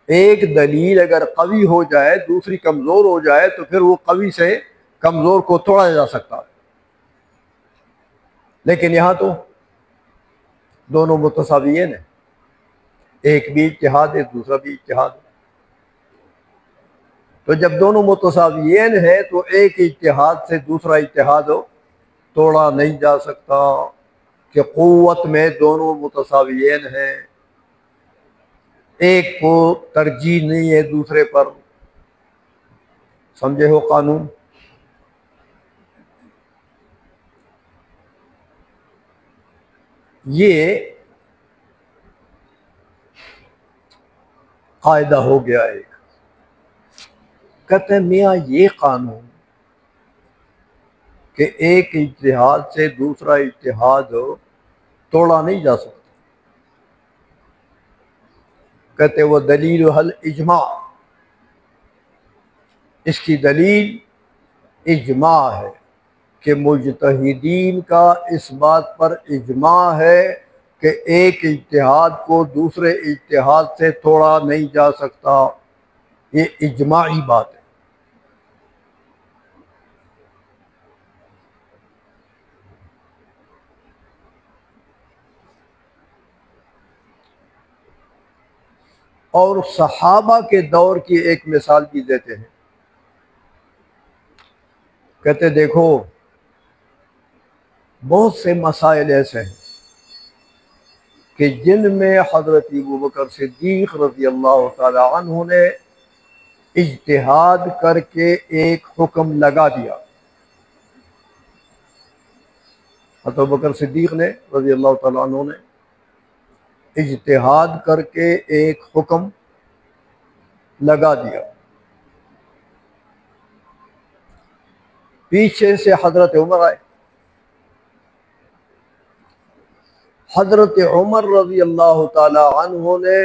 ایک دلیل اگر قوی ہو جائے دوسری کمزور ہو جائے تو پھر وہ قوی سے کمزور کو توڑا جا سکتا ہے، لیکن یہاں تو دونوں متساویین ہیں، ایک بھی اجتہاد ہے دوسرا بھی اجتہاد ہے۔ تو جب دونوں متساویین ہیں تو ایک اجتہاد سے دوسرا اجتہاد توڑا نہیں جا سکتا، کہ قوت میں دونوں متساویین ہیں، ایک کو ترجیح نہیں ہے دوسرے پر۔ سمجھے ہو قانون؟ یہ قاعدہ ہو گیا ایک۔ کہتے ہیں میاں یہ قانون کہ ایک اجتہاد سے دوسرا اجتہاد توڑا نہیں جا سکتا، کہتے وہ دلیل حل اجماع، اس کی دلیل اجماع ہے، کہ مجتہدین کا اس بات پر اجماع ہے کہ ایک اجتہاد کو دوسرے اجتہاد سے توڑا نہیں جا سکتا، یہ اجماعی بات ہے۔ اور صحابہ کے دور کی ایک مثال بھی دیتے ہیں، کہتے دیکھو بہت سے مسائل ایسے ہیں کہ جن میں حضرت ابوبکر صدیق رضی اللہ تعالی عنہ نے اجتہاد کر کے ایک حکم لگا دیا۔ حضرت ابوبکر صدیق نے رضی اللہ تعالی عنہ نے اجتہاد کر کے ایک حکم لگا دیا، پیچھے سے حضرت عمر آئے، حضرت عمر رضی اللہ تعالی عنہ نے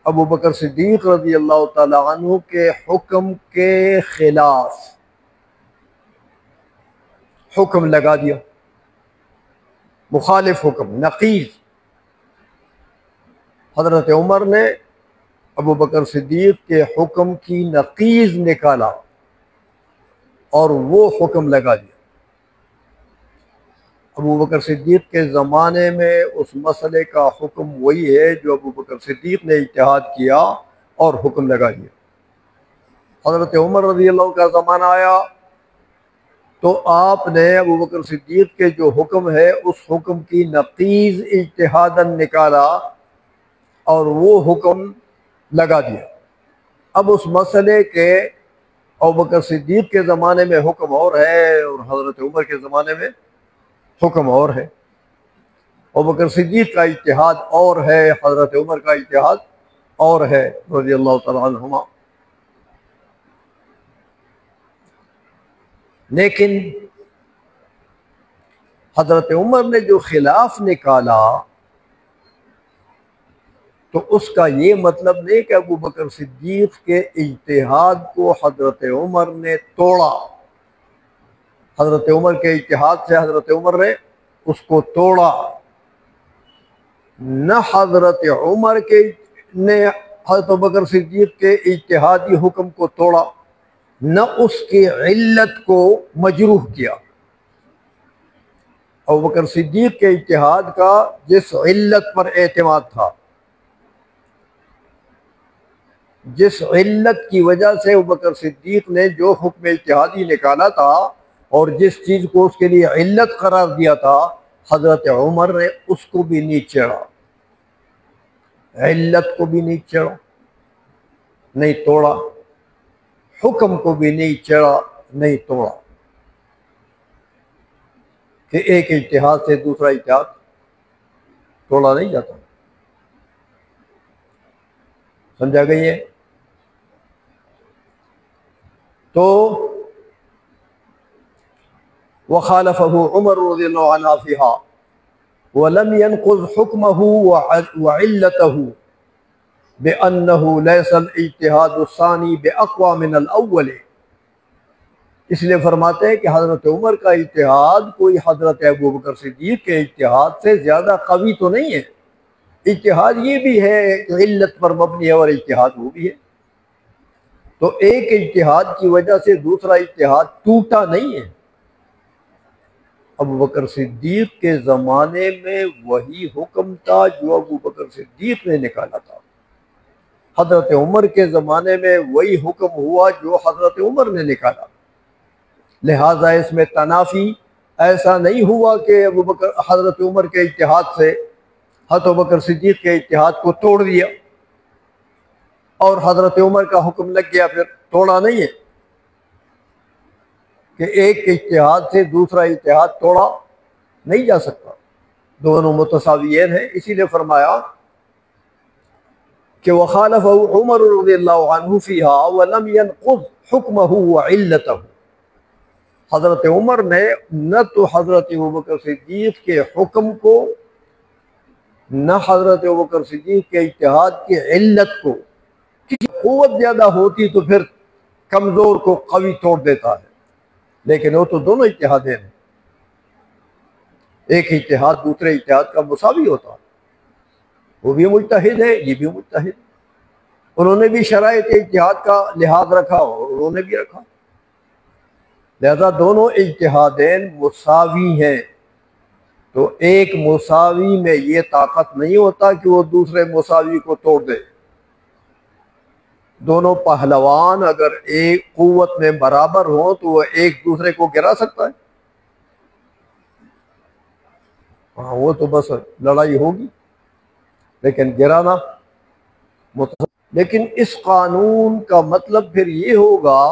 ابوبکر صدیق رضی اللہ تعالی عنہ کے حکم کے خلاف حکم لگا دیا، مخالف حکم، نقیض۔ حضرت عمر نے ابوبکر صدیق کے حکم کی نقیض نکالا اور وہ حکم لگا دیا۔ ابوبکر صدیق کے زمانے میں اس مسئلے کا حکم وہی ہے جو ابوبکر صدیق نے اجتہاد کیا اور حکم لگا دیا۔ حضرت عمر رضی اللہ کا زمانہ آیا تو آپ نے ابوبکر صدیق کے جو حکم ہے اس حکم کی نقیض اجتہاداً نکالا اور وہ حکم لگا دیا۔ اب اس مسئلے کے ابوبکر صدیق کے زمانے میں حکم اور ہے اور حضرت عمر کے زمانے میں حکم اور ہے۔ ابوبکر صدیق کا اجتہاد اور ہے، حضرت عمر کا اجتہاد اور ہے رضی اللہ تعالی عنہما۔ لیکن حضرت عمر نے جو خلاف نکالا تو اس کا یہ مطلب نہیں کہ ابوبکر صدیق کے اجتہاد کو حضرت عمر نے توڑا۔ حضرت عمر کے اجتہاد سے حضرت عمر نے اس کو توڑا، نہ حضرت عمر نے حضرت ابوبکر صدیق کے اجتہادی حکم کو توڑا، نہ اس کی علت کو مجروح کیا۔ ابوبکر صدیق کے اجتہاد کا جس علت پر اعتماد تھا، جس علت کی وجہ سے ابوبکر صدیق نے جو حکم اجتہادی نکالا تھا اور جس چیز کو اس کے لیے علت قرار دیا تھا، حضرت عمر نے اس کو بھی نہیں چھیڑا، علت کو بھی نہیں چھیڑا، نہیں توڑا، حکم کو بھی نہیں چھیڑا، نہیں توڑا، کہ ایک اجتہاد سے دوسرا اجتہاد توڑا نہیں جاتا۔ سمجھا گئی ہے؟ تو وخالفه عمر رضی اللہ عنہ فيها ولم ينقض حكمه وعلته بأنه ليس الاجتهاد الثاني بأقوى من الأول۔ اس لیے فرماتے ہیں کہ حضرت عمر کا اجتہاد کوئی حضرت ابوبکر صدیق کے اجتہاد سے زیادہ قوی تو نہیں ہے۔ اجتہاد یہ بھی ہے کہ علت پر مبنی ہے اور اجتہاد وہ بھی ہے، تو ایک اجتہاد کی وجہ سے دوسرا اجتہاد ٹوٹا نہیں ہے۔ ابوبکر صدیق کے زمانے میں وہی حکم تھا جو ابوبکر صدیق نے نکالا تھا، حضرت عمر کے زمانے میں وہی حکم ہوا جو حضرت عمر نے نکالا، لہٰذا اس میں تنافی ایسا نہیں ہوا کہ حضرت عمر کے اجتہاد سے حضرت ابوبکر صدیق کے اجتہاد کو توڑ دیا اور حضرت عمر کا حکم لگ گیا، پھر توڑا نہیں ہے کہ ایک اجتہاد سے دوسرا اجتہاد توڑا نہیں جا سکتا، دونوں متساویین ہیں۔ اسی لیے فرمایا کہ وَخَالَفَهُ عُمَرُ رضی اللہ عنہ فِيهَا وَلَمْ يَنْقُضْ حُكْمَهُ وَعِلَّتَهُ، حضرت عمر نے نہ تو حضرت ابوبکر صدیق کے حکم کو نہ حضرت ابوبکر صدیق کے اجتہاد کی علت کو، کسی قوت زیادہ ہوتی تو پھر کمزور کو قوی توڑ دیتا ہے، لیکن وہ تو دونوں اجتہادین ہیں، ایک اجتہاد دوسرے اجتہاد کا مساوی ہوتا ہے، وہ بھی مجتہد ہے یہ بھی مجتہد، انہوں نے بھی شرائط اجتہاد کا لحاظ رکھا اور انہوں نے بھی رکھا، لہذا دونوں اجتہادین مساوی ہیں، تو ایک مساوی میں یہ طاقت نہیں ہوتا کہ وہ دوسرے مساوی کو توڑ دے۔ دونوں پہلوان اگر ایک قوت میں برابر ہوں تو وہ ایک دوسرے کو گرا سکتا ہے؟ ہاں وہ تو بس لڑائی ہوگی، لیکن گرانا لیکن اس قانون کا مطلب پھر یہ ہوگا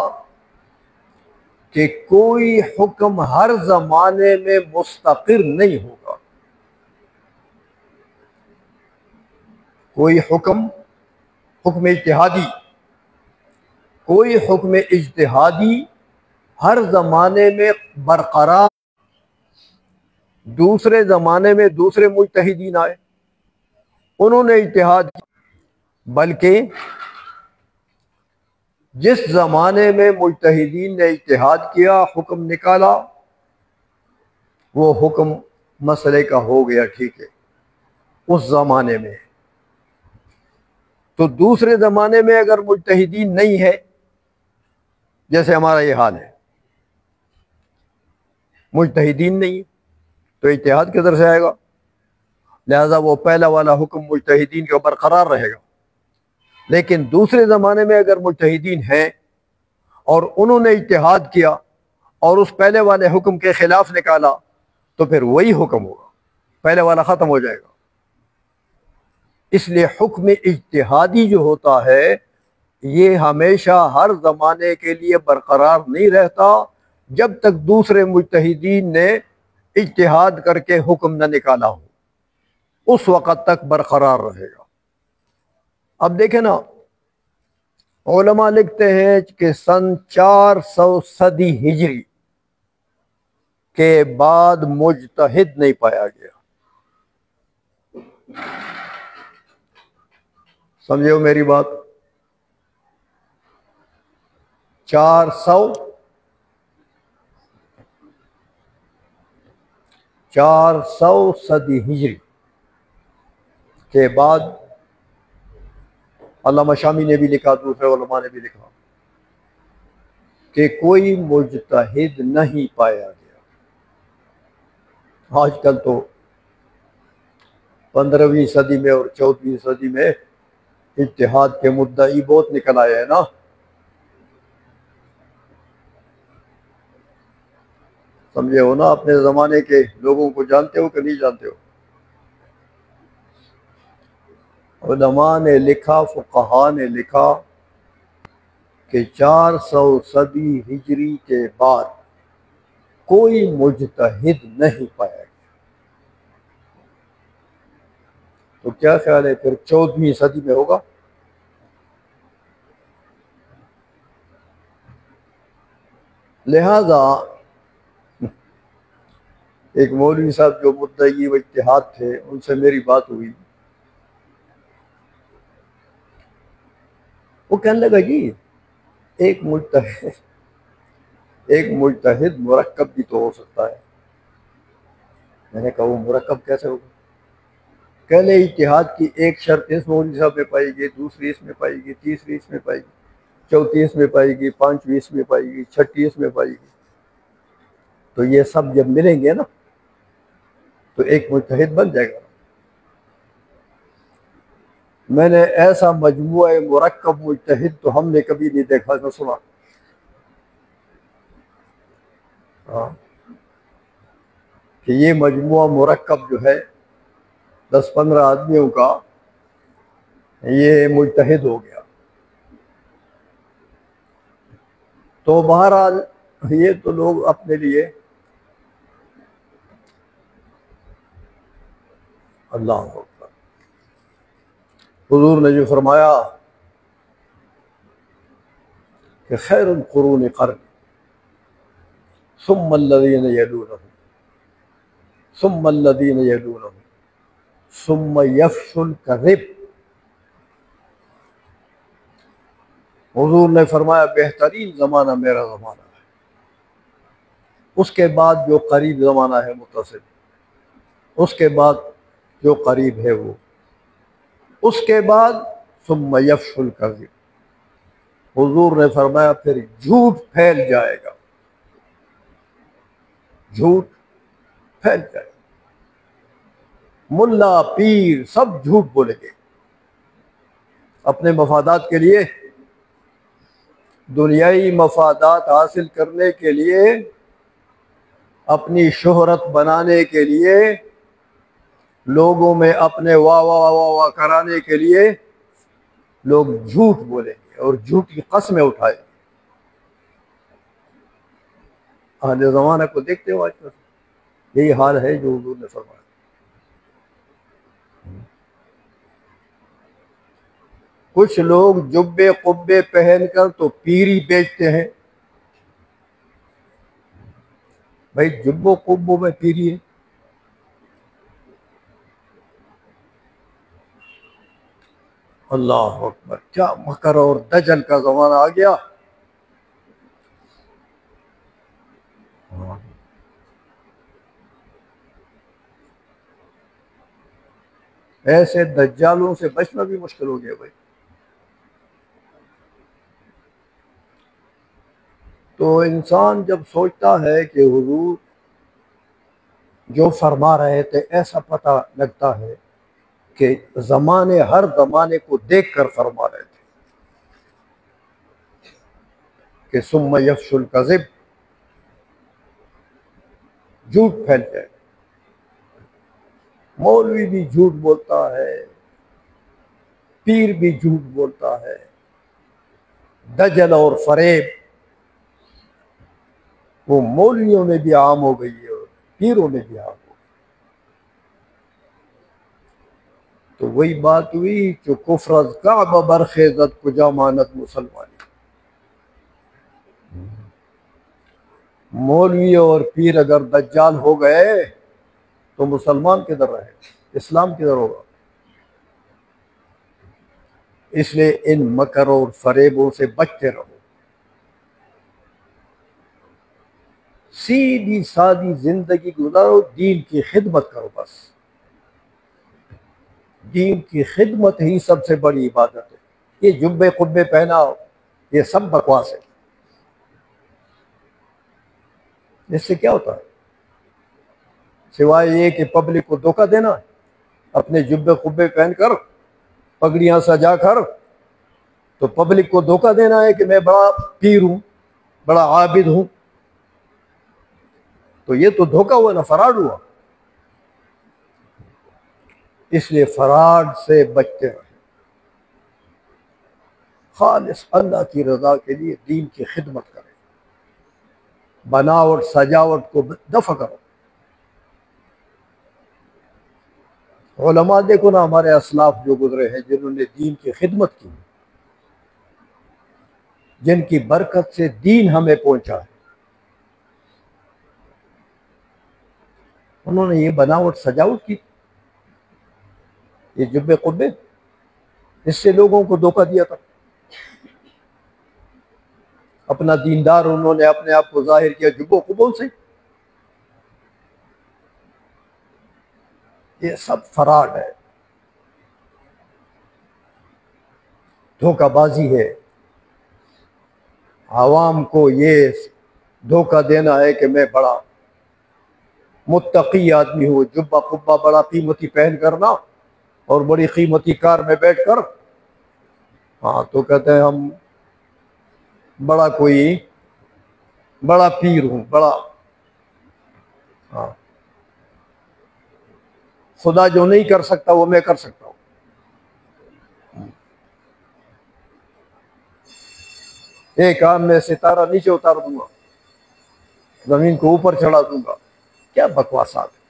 کہ کوئی حکم ہر زمانے میں مستقر نہیں ہوگا، کوئی حکم اجتہادی، کوئی حکم اجتہادی ہر زمانے میں برقرار، دوسرے زمانے میں دوسرے مجتہدین آئے انہوں نے اجتہاد کیا، بلکہ جس زمانے میں مجتہدین نے اجتہاد کیا حکم نکالا وہ حکم مسئلے کا ہو گیا، ٹھیک ہے اس زمانے میں، تو دوسرے زمانے میں اگر مجتہدین نہیں ہے، جیسے ہمارا یہ حال ہے مجتہدین نہیں تو اجتہاد کدھر سے آئے گا؟ لہذا وہ پہلا والا حکم مجتہدین کا برقرار رہے گا، لیکن دوسرے زمانے میں اگر مجتہدین ہیں اور انہوں نے اجتہاد کیا اور اس پہلے والے حکم کے خلاف نکالا تو پھر وہی حکم ہوگا، پہلے والا ختم ہو جائے گا۔ اس لیے حکم اجتہادی جو ہوتا ہے یہ ہمیشہ ہر زمانے کے لیے برقرار نہیں رہتا جب تک دوسرے مجتہدین نے اجتہاد کر کے حکم نہ نکالا ہو، اس وقت تک برقرار رہے گا۔ اب دیکھیں نا، علماء لکھتے ہیں کہ سن 400 صدی ہجری کے بعد مجتہد نہیں پایا گیا، سمجھے ہو میری بات؟ 400 صدی ہجری کے بعد، علامہ شامی نے بھی لکھا، دوسرے علماء نے بھی لکھا کہ کوئی مجتہد نہیں پایا گیا۔ آج کل تو 15ویں صدی میں اور 14ویں صدی میں اجتہاد کے مدعی بہت نکل آئے ہیں نا، سمجھے ہو نا؟ اپنے زمانے کے لوگوں کو جانتے ہو کہ نہیں جانتے ہو؟ علماء نے لکھا، فقہاء نے لکھا کہ 400 صدی ہجری کے بعد کوئی مجتہد نہیں پایا گیا۔ تو کیا خیال ہے پھر 14ویں صدی میں ہوگا؟ لہذا ایک مولوی صاحب جو مدعی اجتہاد تھے ان سے میری بات ہوئی، وہ کہنے لگا جی ایک مجتہد مرکب بھی تو ہو سکتا ہے۔ میں نے کہا وہ مرکب کیسے ہوگا؟ کہنے اجتہاد کی ایک شرط اس مولوی صاحب میں پائی گئی، دوسری اس میں پائی گئی، تیسری اس میں پائی گئی، چوتھی اس میں پائی گئی، پانچویں اس میں پائی گئی، چھٹی اس میں پائی گئی، تو یہ سب جب ملیں گے نا تو ایک مجتہد بن جائے گا۔ میں نے ایسا مجموعہ مرکب مجتہد تو ہم نے کبھی نہیں دیکھا نہ سنا۔ ہاں، کہ یہ مجموعہ مرکب جو ہے 10-15 آدمیوں کا، یہ مجتہد ہو گیا۔ تو بہرحال یہ تو لوگ اپنے لیے، اللہ اکبر، حضور نے جو فرمایا کہ خیر القرون قرنی ثم الذین یلونہم ثم الذین یلونہم ثم یفشو الکذب۔ حضور نے فرمایا بہترین زمانہ میرا زمانہ ہے، اس کے بعد جو قریب زمانہ ہے متصل، اس کے بعد جو قریب ہے وہ، اس کے بعد ثم یفشو الکذب۔ حضور نے فرمایا پھر جھوٹ پھیل جائے گا، جھوٹ پھیل جائے گا، ملا پیر سب جھوٹ بولیں گے اپنے مفادات کے لیے، دنیائی مفادات حاصل کرنے کے لیے، اپنی شہرت بنانے کے لیے، لوگوں میں اپنے واہ واہ واہ واہ کرانے کے لیے لوگ جھوٹ بولیں گے اور جھوٹ کی قسمیں اٹھائیں گے۔ اہل زمانہ کو دیکھتے ہو آج کل، یہی حال ہے جو حضور نے فرمایا۔ کچھ لوگ جبے قبے پہن کر تو پیری بیچتے ہیں۔ بھائی جبوں قبوں میں پیری ہے؟ اللہ اکبر، کیا مکر اور دجل کا زمانہ آ گیا۔ ایسے دجالوں سے بچنا بھی مشکل ہو گیا بھائی۔ تو انسان جب سوچتا ہے کہ حضور جو فرما رہے تھے، ایسا پتہ لگتا ہے کہ زمانے ہر زمانے کو دیکھ کر فرما رہے تھے کہ ثم یفشو الکذب، جھوٹ پھیل جائے۔ مولوی بھی جھوٹ بولتا ہے، پیر بھی جھوٹ بولتا ہے، دجل اور فریب وہ مولویوں میں بھی عام ہو گئی ہے اور پیروں میں بھی عام ہو گئی۔ تو وہی بات ہوئی جو کفر از کعبہ برخیزت کجا ماند مسلمانی۔ مولوی اور پیر اگر دجال ہو گئے تو مسلمان کدھر رہے، اسلام کدھر ہوگا؟ اس لیے ان مکر اور فریبوں سے بچتے رہو، سیدھی سادی زندگی گزارو، دین کی خدمت کرو، بس دین کی خدمت ہی سب سے بڑی عبادت ہے۔ یہ جبے قبے پہنا یہ سب بکواس ہے، اس سے کیا ہوتا ہے سوائے یہ کہ پبلک کو دھوکہ دینا، اپنے جبے قبے پہن کر پگڑیاں سجا کر تو پبلک کو دھوکہ دینا ہے کہ میں بڑا پیر ہوں، بڑا عابد ہوں۔ تو یہ تو دھوکہ ہوا نا، فراڈ ہوا۔ اس لیے فراڈ سے بچتے رہیں، خالص اللہ کی رضا کے لیے دین کی خدمت کریں، بناوٹ سجاوٹ کو دفع کرو۔ علماء دیکھو نا، ہمارے اسلاف جو گزرے ہیں جنہوں نے دین کی خدمت کی، جن کی برکت سے دین ہمیں پہنچا ہے، انہوں نے یہ بناوٹ سجاوٹ کی، یہ جبے قبے، اس سے لوگوں کو دھوکہ دیا تھا۔ اپنا دیندار انہوں نے اپنے آپ کو ظاہر کیا جبوں قبوں سے۔ یہ سب فراڈ ہے، دھوکہ بازی ہے۔ عوام کو یہ دھوکہ دینا ہے کہ میں بڑا متقی آدمی ہوں، جبہ قبہ بڑا قیمتی پہن کرنا اور بڑی قیمتی کار میں بیٹھ کر، ہاں تو کہتے ہیں ہم بڑا پیر ہوں، بڑا، ہاں خدا جو نہیں کر سکتا وہ میں کر سکتا ہوں۔ ایک کام میں ستارہ نیچے اتار دوں گا، زمین کو اوپر چڑھا دوں گا، کیا بکواسات ہے۔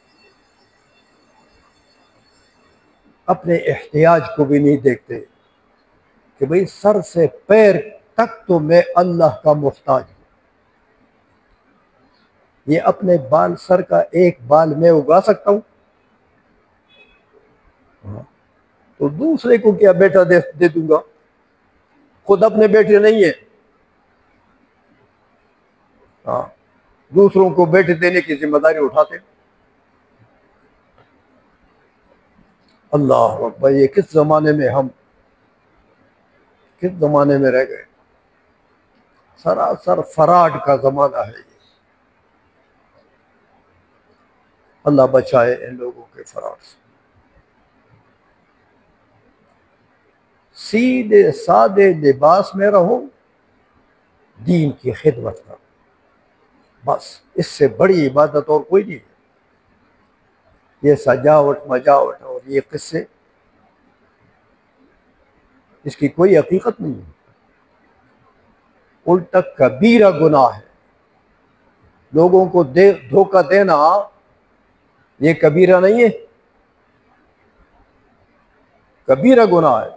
اپنے احتیاج کو بھی نہیں دیکھتے کہ بھئی سر سے پیر تک تو میں اللہ کا محتاج ہوں۔ یہ اپنے بال، سر کا ایک بال میں اگا سکتا ہوں، تو دوسرے کو کیا بیٹا دے دوں گا؟ خود اپنے بیٹے نہیں ہیں، ہاں دوسروں کو بیٹے دینے کی ذمہ داری اٹھاتے۔ اللہ اکبر، یہ کس زمانے میں کس زمانے میں رہ گئے؟ سراسر فراڈ کا زمانہ ہے یہ۔ اللہ بچائے ان لوگوں کے فراڈ سے۔ سیدھے سادے لباس میں رہو، دین کی خدمت کرو، بس اس سے بڑی عبادت اور کوئی نہیں ہے۔ یہ سجاوٹ مجاوٹ اور یہ قصے، اس کی کوئی حقیقت نہیں ہے، الٹا کبیرہ گناہ ہے۔ لوگوں کو دھوکہ دینا یہ کبیرہ نہیں ہے، کبیرہ گناہ ہے۔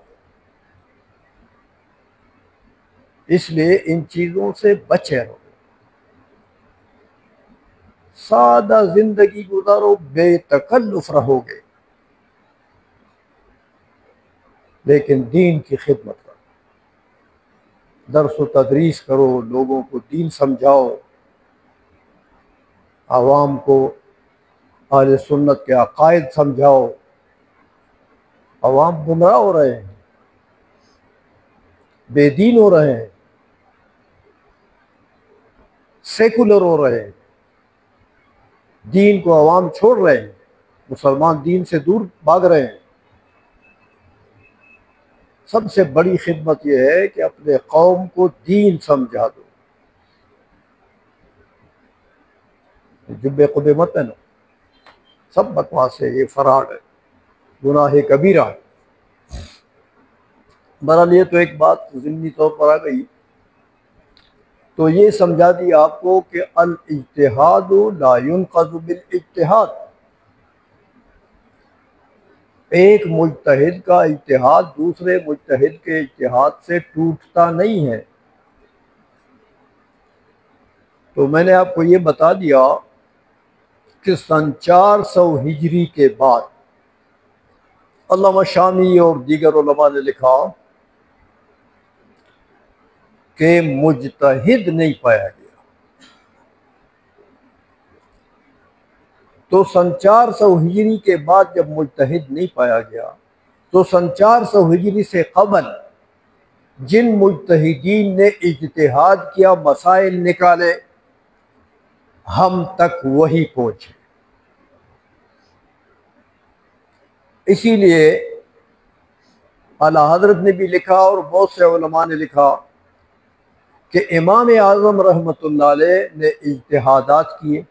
اس لیے ان چیزوں سے بچے رہو، سادہ زندگی گزارو، بے تکلف رہو گے، لیکن دین کی خدمت کرو، درس و تدریس کرو، لوگوں کو دین سمجھاؤ، عوام کو اہل سنت کے عقائد سمجھاؤ۔ عوام گمراہ ہو رہے ہیں، بے دین ہو رہے ہیں، سیکولر ہو رہے ہیں، دین کو عوام چھوڑ رہے ہیں، مسلمان دین سے دور بھاگ رہے ہیں۔ سب سے بڑی خدمت یہ ہے کہ اپنے قوم کو دین سمجھا دو۔ جبے قبے مت ہے نا، سب بکواس ہے، یہ فراڈ ہے، گناہ کبیرہ ہے۔ بہرحال یہ تو ایک بات ضمنی طور پر آ گئی، تو یہ سمجھا دی آپ کو کہ الاجتہاد لا ينقض بالاجتہاد، ایک مجتہد کا اجتہاد دوسرے مجتہد کے اجتہاد سے ٹوٹتا نہیں ہے۔ تو میں نے آپ کو یہ بتا دیا کہ سن 400 ہجری کے بعد علامہ شامی اور دیگر علماء نے لکھا کہ مجتہد نہیں پایا گیا۔ تو سن 400 ہجری کے بعد جب مجتہد نہیں پایا گیا تو سن 400 ہجری سے قبل جن مجتہدین نے اجتہاد کیا، مسائل نکالے، ہم تک وہی پہنچے۔ اسی لیے اعلیٰ حضرت نے بھی لکھا اور بہت سے علماء نے لکھا کہ امام اعظم رحمۃ اللہ علیہ نے اجتہادات کیے،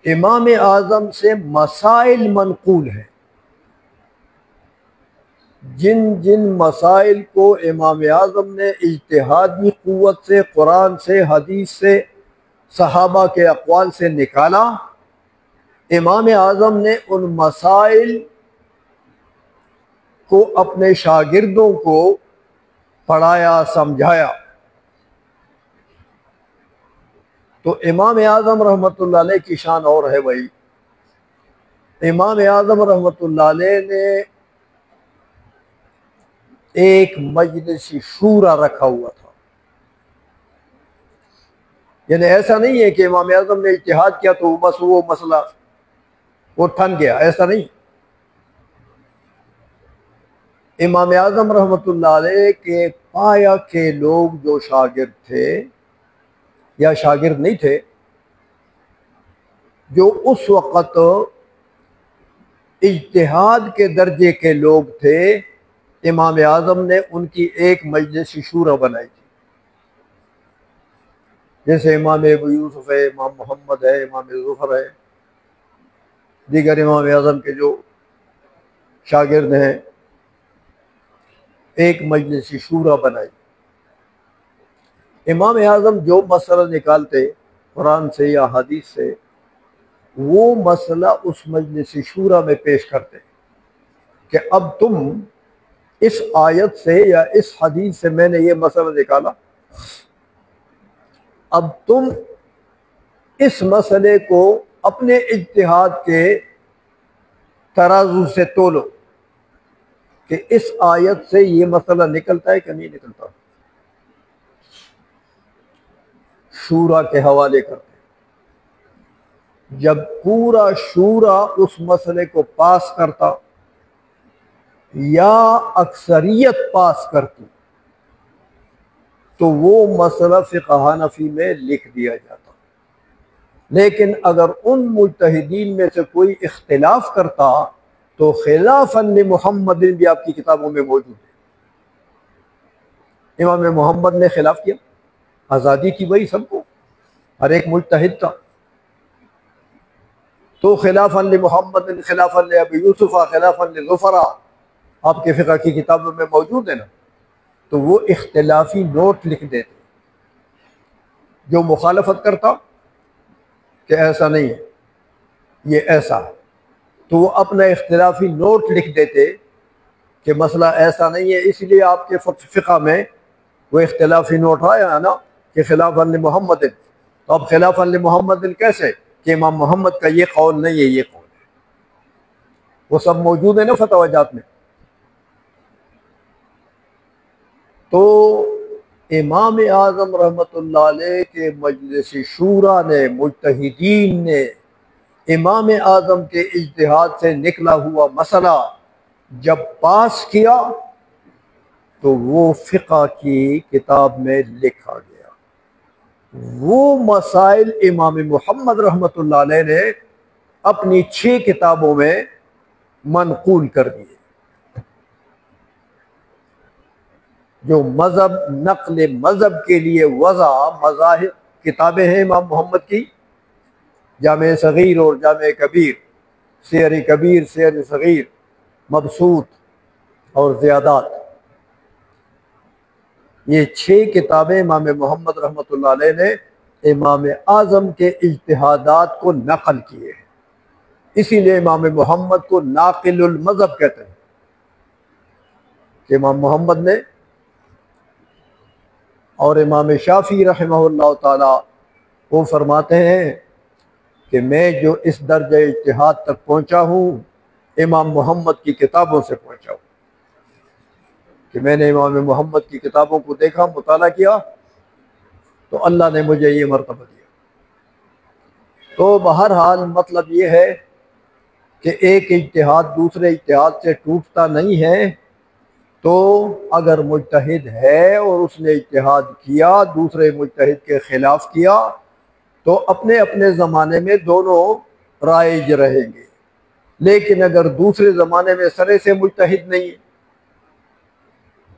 امام اعظم سے مسائل منقول ہیں، جن جن مسائل کو امام اعظم نے اجتہادی قوت سے، قرآن سے، حدیث سے، صحابہ کے اقوال سے نکالا، امام اعظم نے ان مسائل کو اپنے شاگردوں کو پڑھایا، سمجھایا۔ تو امام اعظم رحمۃ اللہ علیہ کی شان اور ہے بھائی، امام اعظم رحمۃ اللہ علیہ نے ایک مجلس شورا رکھا ہوا تھا، یعنی ایسا نہیں ہے کہ امام اعظم نے اجتہاد کیا تو بس وہ مسئلہ وہ ٹھن گیا، ایسا نہیں۔ امام اعظم رحمۃ اللہ علیہ کے پایا کے لوگ جو شاگرد تھے یا شاگرد نہیں تھے، جو اس وقت اجتہاد کے درجے کے لوگ تھے، امام اعظم نے ان کی ایک مجلس شورا بنائی تھی، جیسے امام ابو یوسف ہے، امام محمد ہے، امام ظفر ہے، دیگر امام اعظم کے جو شاگرد ہیں، ایک مجلس شورا بنائی۔ امام اعظم جو مسئلہ نکالتے قرآن سے یا حدیث سے، وہ مسئلہ اس مجلس شورا میں پیش کرتے کہ اب تم اس آیت سے یا اس حدیث سے میں نے یہ مسئلہ نکالا، اب تم اس مسئلے کو اپنے اجتہاد کے ترازو سے تولو کہ اس آیت سے یہ مسئلہ نکلتا ہے کہ نہیں نکلتا، شورا کے حوالے کرتے۔ جب پورا شورا اس مسئلے کو پاس کرتا یا اکثریت پاس کرتی تو وہ مسئلہ فقہ حنفی میں لکھ دیا جاتا، لیکن اگر ان مجتہدین میں سے کوئی اختلاف کرتا تو خلافاً لمحمد بھی آپ کی کتابوں میں موجود ہے۔ امام محمد نے خلاف کیا، آزادی کی وہی سب کو، ہر ایک مجتہد تھا، تو خلافاً لمحمد، خلافاً لابی یوسف، خلافاً لظفر آپ کے فقہ کی کتابوں میں موجود ہے نا، تو وہ اختلافی نوٹ لکھ دیتے، جو مخالفت کرتا کہ ایسا نہیں ہے یہ ایسا ہے تو وہ اپنا اختلافی نوٹ لکھ دیتے کہ مسئلہ ایسا نہیں ہے، اس لیے آپ کے فقہ میں وہ اختلافی نوٹ آیا ہے نا کہ خلافاً لمحمد، تو اب خلافاً لمحمد کیسے کہ امام محمد کا یہ قول نہیں ہے، یہ قول ہے، وہ سب موجود ہے نا فتاوی جات میں۔ تو امام اعظم رحمۃ اللہ علیہ کے مجلس شورا نے، مجتہدین نے امام اعظم کے اجتہاد سے نکلا ہوا مسئلہ جب پاس کیا تو وہ فقہ کی کتاب میں لکھا گیا۔ وہ مسائل امام محمد رحمۃ اللہ علیہ نے اپنی 6 کتابوں میں منقول کر دیے۔ جو مذہب، نقل مذہب کے لیے وضع مذاہب کتابیں ہیں امام محمد کی، جامع صغیر اور جامع کبیر، سیر کبیر، سیر صغیر، مبسوط اور زیادات، یہ 6 کتابیں امام محمد رحمۃ اللہ علیہ نے امام اعظم کے اجتہادات کو نقل کیے ہیں، اسی لیے امام محمد کو ناقل المذہب کہتے ہیں کہ امام محمد نے، اور امام شافعی رحمہ اللہ تعالی وہ فرماتے ہیں کہ میں جو اس درجہ اجتہاد تک پہنچا ہوں امام محمد کی کتابوں سے پہنچا ہوں، کہ میں نے امام محمد کی کتابوں کو دیکھا، مطالعہ کیا تو اللہ نے مجھے یہ مرتبہ دیا۔ تو بہرحال مطلب یہ ہے کہ ایک اجتہاد دوسرے اجتہاد سے ٹوٹتا نہیں ہے، تو اگر مجتہد ہے اور اس نے اجتہاد کیا، دوسرے مجتہد کے خلاف کیا، تو اپنے اپنے زمانے میں دونوں رائج رہیں گے، لیکن اگر دوسرے زمانے میں سرے سے مجتہد نہیں ہے،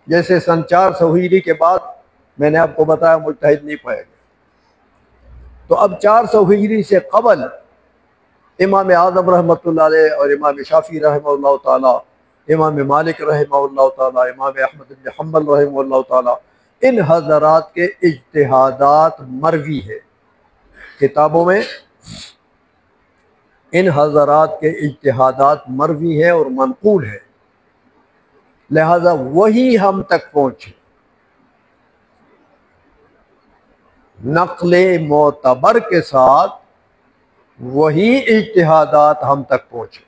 جیسے سن 400 ہجری کے بعد میں نے آپ کو بتایا مجتہد نہیں پائے گا، تو اب 400 ہجری سے قبل امام اعظم رحمۃ اللہ علیہ اور امام شافعی رحمہ اللہ تعالی، امام مالک رحمہ اللہ تعالی، امام احمد بن حنبل رحمہ اللہ تعالی، ان حضرات کے اجتہادات مروی ہے کتابوں میں، ان حضرات کے اجتہادات مروی ہے اور منقول ہے، لہذا وہی ہم تک پہنچے، نقل معتبر کے ساتھ وہی اجتہادات ہم تک پہنچے،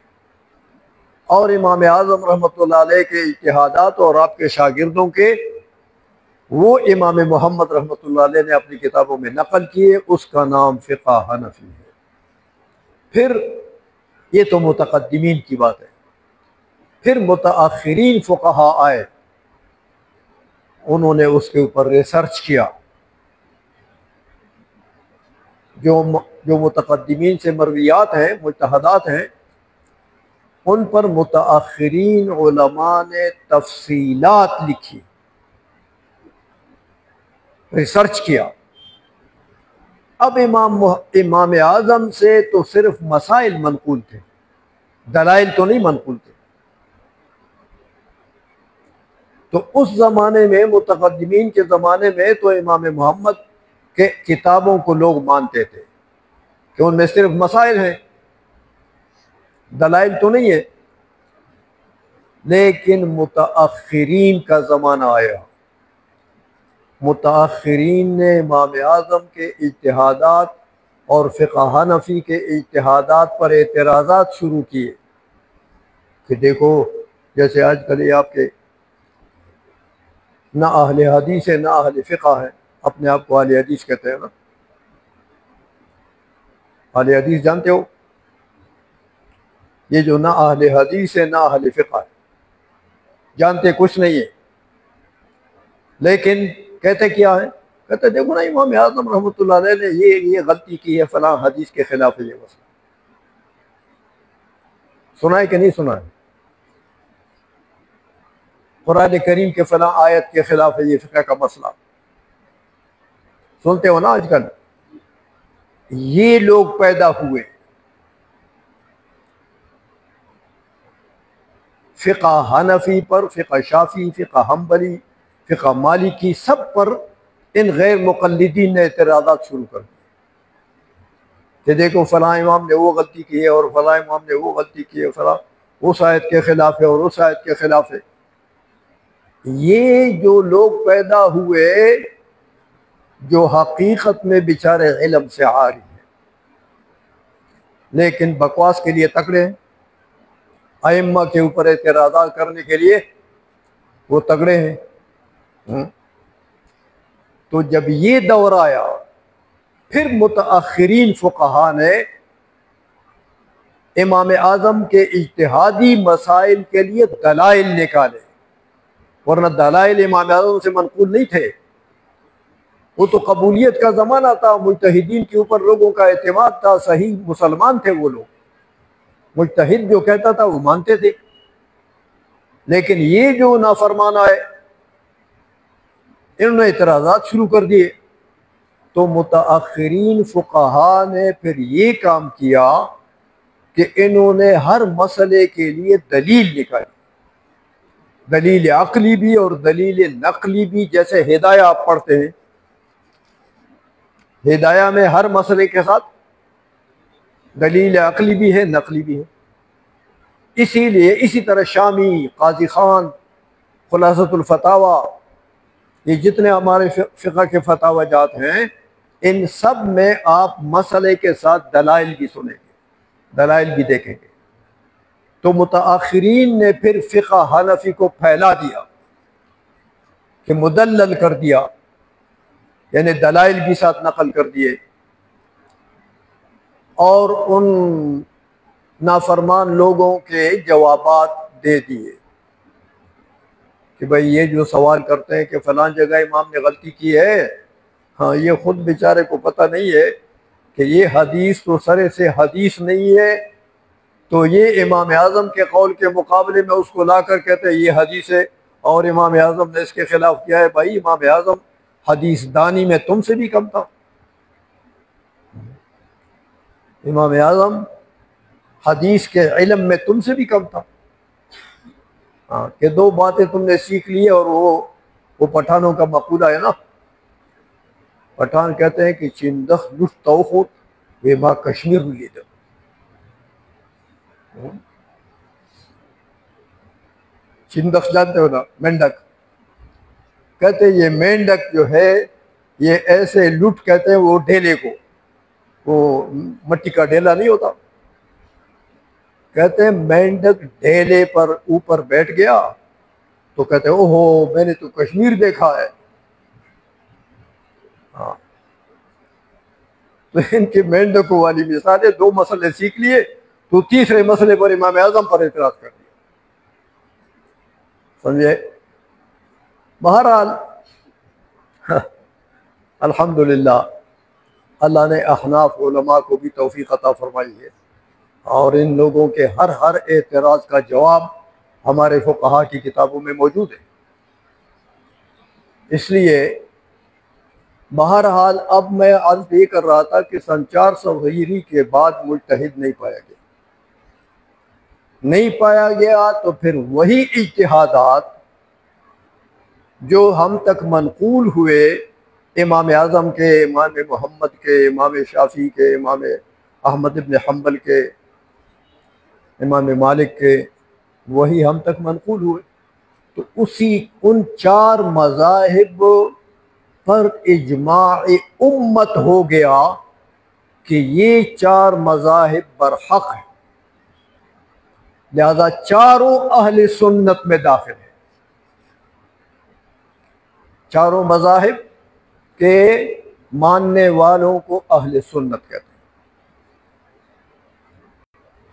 اور امام اعظم رحمۃ اللہ علیہ کے اجتہادات اور آپ کے شاگردوں کے وہ امام محمد رحمۃ اللہ علیہ نے اپنی کتابوں میں نقل کیے، اس کا نام فقہ حنفی ہے۔ پھر یہ تو متقدمین کی بات ہے، پھر متاخرین فقہا آئے، انہوں نے اس کے اوپر ریسرچ کیا، جو متقدمین سے مرویات ہیں، مجتہدات ہیں، ان پر متاخرین علماء نے تفصیلات لکھی، ریسرچ کیا۔ اب امام اعظم سے تو صرف مسائل منقول تھے، دلائل تو نہیں منقول تھے۔ تو اس زمانے میں، متقدمین کے زمانے میں، تو امام محمد کے کتابوں کو لوگ مانتے تھے کہ ان میں صرف مسائل ہیں، دلائل تو نہیں ہے۔ لیکن متاخرین کا زمانہ آیا، متاخرین نے امام اعظم کے اجتہادات اور فقہ حنفی کے اجتہادات پر اعتراضات شروع کیے کہ دیکھو، جیسے آج کل یہ آپ کے نہ اہل حدیث ہے نہ اہل فقہ ہے، اپنے آپ کو اہل حدیث کہتے ہیں نا۔ اہل حدیث جانتے ہو؟ یہ جو نہ اہل حدیث ہے نہ اہل فقہ ہے، جانتے کچھ نہیں ہے، لیکن کہتے کیا ہے؟ کہتے دیکھو نا، امام اعظم رحمۃ اللہ علیہ نے یہ غلطی کی ہے، فلاں حدیث کے خلاف ہے یہ مسئلہ۔ سنا ہے کہ نہیں سنا ہے؟ قرآن کریم کے فلاں آیت کے خلاف ہے یہ فقہ کا مسئلہ، سنتے ہو نا آج کل؟ یہ لوگ پیدا ہوئے فقہ حنفی پر، فقہ شافعی، فقہ حنبلی، فقہ مالکی، سب پر ان غیر مقلدین نے اعتراضات شروع کر دیے کہ دیکھو فلاں امام نے وہ غلطی کی ہے اور فلاں امام نے وہ غلطی کی ہے، فلاں اس آیت کے خلاف ہے اور اس آیت کے خلاف ہے۔ یہ جو لوگ پیدا ہوئے جو حقیقت میں بیچارے علم سے عاری ہیں، لیکن بکواس کے لیے تکڑے ہیں، ائمہ کے اوپر اعتراضات کرنے کے لیے وہ تگڑے ہیں۔ تو جب یہ دور آیا، پھر متاخرین فقہا نے امام اعظم کے اجتہادی مسائل کے لیے دلائل نکالے، ورنہ دلائل امام اعظم سے منقول نہیں تھے۔ وہ تو قبولیت کا زمانہ تھا، مجتہدین کے اوپر لوگوں کا اعتماد تھا، صحیح مسلمان تھے وہ لوگ، مجتہد جو کہتا تھا وہ مانتے تھے۔ لیکن یہ جو نافرمان آئے، انہوں نے اعتراضات شروع کر دیے، تو متاخرین فقہا نے پھر یہ کام کیا کہ انہوں نے ہر مسئلے کے لیے دلیل نکالی، دلیل عقلی بھی اور دلیل نقلی بھی۔ جیسے ہدایہ آپ پڑھتے ہیں، ہدایہ میں ہر مسئلے کے ساتھ دلیل عقلی بھی ہے، نقلی بھی ہے۔ اسی لیے اسی طرح شامی، قاضی خان، خلاصۃ الفتاوی، یہ جتنے ہمارے فقہ کے فتاوی جات ہیں، ان سب میں آپ مسئلے کے ساتھ دلائل بھی سنیں گے، دلائل بھی دیکھیں گے۔ تو متاخرین نے پھر فقہ حنفی کو پھیلا دیا کہ مدلل کر دیا، یعنی دلائل بھی ساتھ نقل کر دیے، اور ان نافرمان لوگوں کے جوابات دے دیے کہ بھئی یہ جو سوال کرتے ہیں کہ فلاں جگہ امام نے غلطی کی ہے، ہاں یہ خود بیچارے کو پتہ نہیں ہے کہ یہ حدیث تو سرے سے حدیث نہیں ہے، تو یہ امام اعظم کے قول کے مقابلے میں اس کو لا کر کہتے ہیں یہ حدیث ہے اور امام اعظم نے اس کے خلاف کیا ہے۔ بھائی امام اعظم حدیث دانی میں تم سے بھی کم تھا، امام اعظم حدیث کے علم میں تم سے بھی کم تھا۔ ہاں کہ دو باتیں تم نے سیکھ لی اور وہ پٹھانوں کا مقولہ ہے نا، پٹھان کہتے ہیں کہ چندخ لفت توخوت بے ما کشمیر لیدر، چندخ جانتے ہو نا، مینڈک، کہتے ہیں یہ مینڈک جو ہے یہ ایسے لٹ، کہتے ہیں وہ ڈھیلے کو، وہ مٹی کا ڈھیلا نہیں ہوتا، کہتے ہیں مینڈک ڈھیلے پر اوپر بیٹھ گیا تو کہتے ہیں اوہو میں نے تو کشمیر دیکھا ہے۔ ہاں تو ان کی مینڈکوں والی مثالیں، دو مسئلے سیکھ لیے تو تیسرے مسئلے پر امام اعظم پر اعتراض کر دیا، سمجھے؟ بہرحال الحمدللہ اللہ نے احناف علماء کو بھی توفیق عطا فرمائی ہے اور ان لوگوں کے ہر اعتراض کا جواب ہمارے فقہا کی کتابوں میں موجود ہے۔ اس لیے بہرحال اب میں عرض یہ کر رہا تھا کہ سن 400 ہجری کے بعد مجتہد نہیں پایا گیا تو پھر وہی اجتہادات جو ہم تک منقول ہوئے امام اعظم کے، امام محمد کے، امام شافعی کے، امام احمد بن حنبل کے، امام مالک کے، وہی ہم تک منقول ہوئے، تو ان 4 مذاہب پر اجماع امت ہو گیا کہ یہ 4 مذاہب برحق ہیں، لہذا چاروں اہل سنت میں داخل ہیں۔ چاروں مذاہب کے ماننے والوں کو اہل سنت کہتے ہیں۔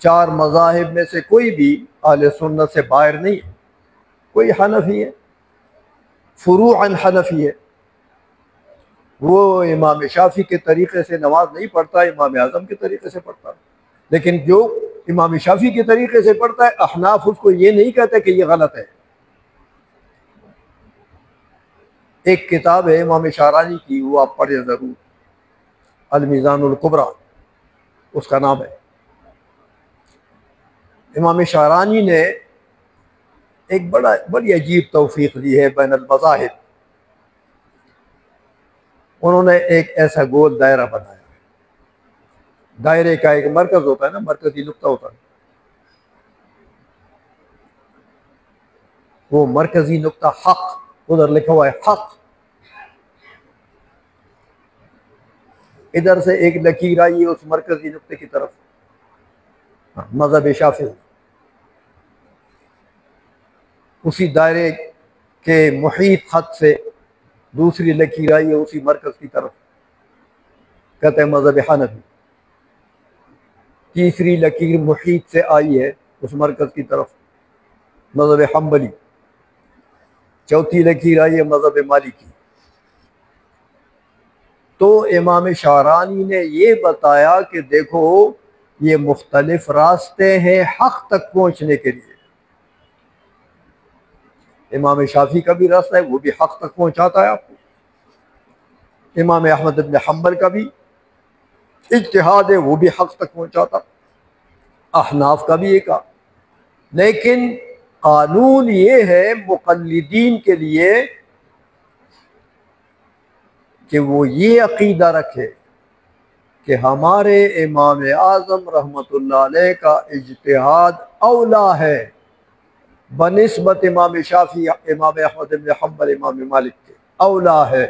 4 مذاہب میں سے کوئی بھی اہل سنت سے باہر نہیں ہے۔ کوئی حنفی ہے، فروعاً حنفی ہے، وہ امام شافعی کے طریقے سے نماز نہیں پڑھتا، امام اعظم کے طریقے سے پڑھتا، لیکن جو امام شافعی کے طریقے سے پڑھتا ہے، احناف اس کو یہ نہیں کہتے کہ یہ غلط ہے۔ ایک کتاب ہے امام شعرانی کی، وہ آپ پڑھیں ضرور، المیزان الکبریٰ اس کا نام ہے۔ امام شعرانی نے ایک بڑی عجیب توفیق دی ہے بین المذاہب۔ انہوں نے ایک ایسا گول دائرہ بنایا ہے۔ دائرے کا ایک مرکز ہوتا ہے نا، مرکزی نقطہ ہوتا ہے، وہ مرکزی نقطہ حق، ادھر لکھا ہوا ہے حق، ادھر سے ایک لکیر آئی ہے اس مرکزی نقطے کی طرف، مذہب شافعی۔ اسی دائرے کے محیط خط سے دوسری لکیر آئی ہے اسی مرکز کی طرف، کہتے ہیں مذہب حنفی۔ تیسری لکیر محیط سے آئی ہے اس مرکز کی طرف، مذہب حنبلی۔ چوتھی لکیر آئی ہے مذہب مالکی۔ تو امام شعرانی نے یہ بتایا کہ دیکھو یہ مختلف راستے ہیں حق تک پہنچنے کے لیے۔ امام شافعی کا بھی راستہ ہے، وہ بھی حق تک پہنچاتا ہے آپ کو۔ امام احمد بن حنبل کا بھی اجتہاد ہے، وہ بھی حق تک پہنچاتا۔ احناف کا بھی ایک آ، لیکن قانون یہ ہے مقلدین کے لیے کہ وہ یہ عقیدہ رکھے کہ ہمارے امام اعظم رحمۃ اللہ علیہ کا اجتہاد اولا ہے بنسبت امام شافعی، امام احمد بن حنبل، امام مالک کے، اولا ہے۔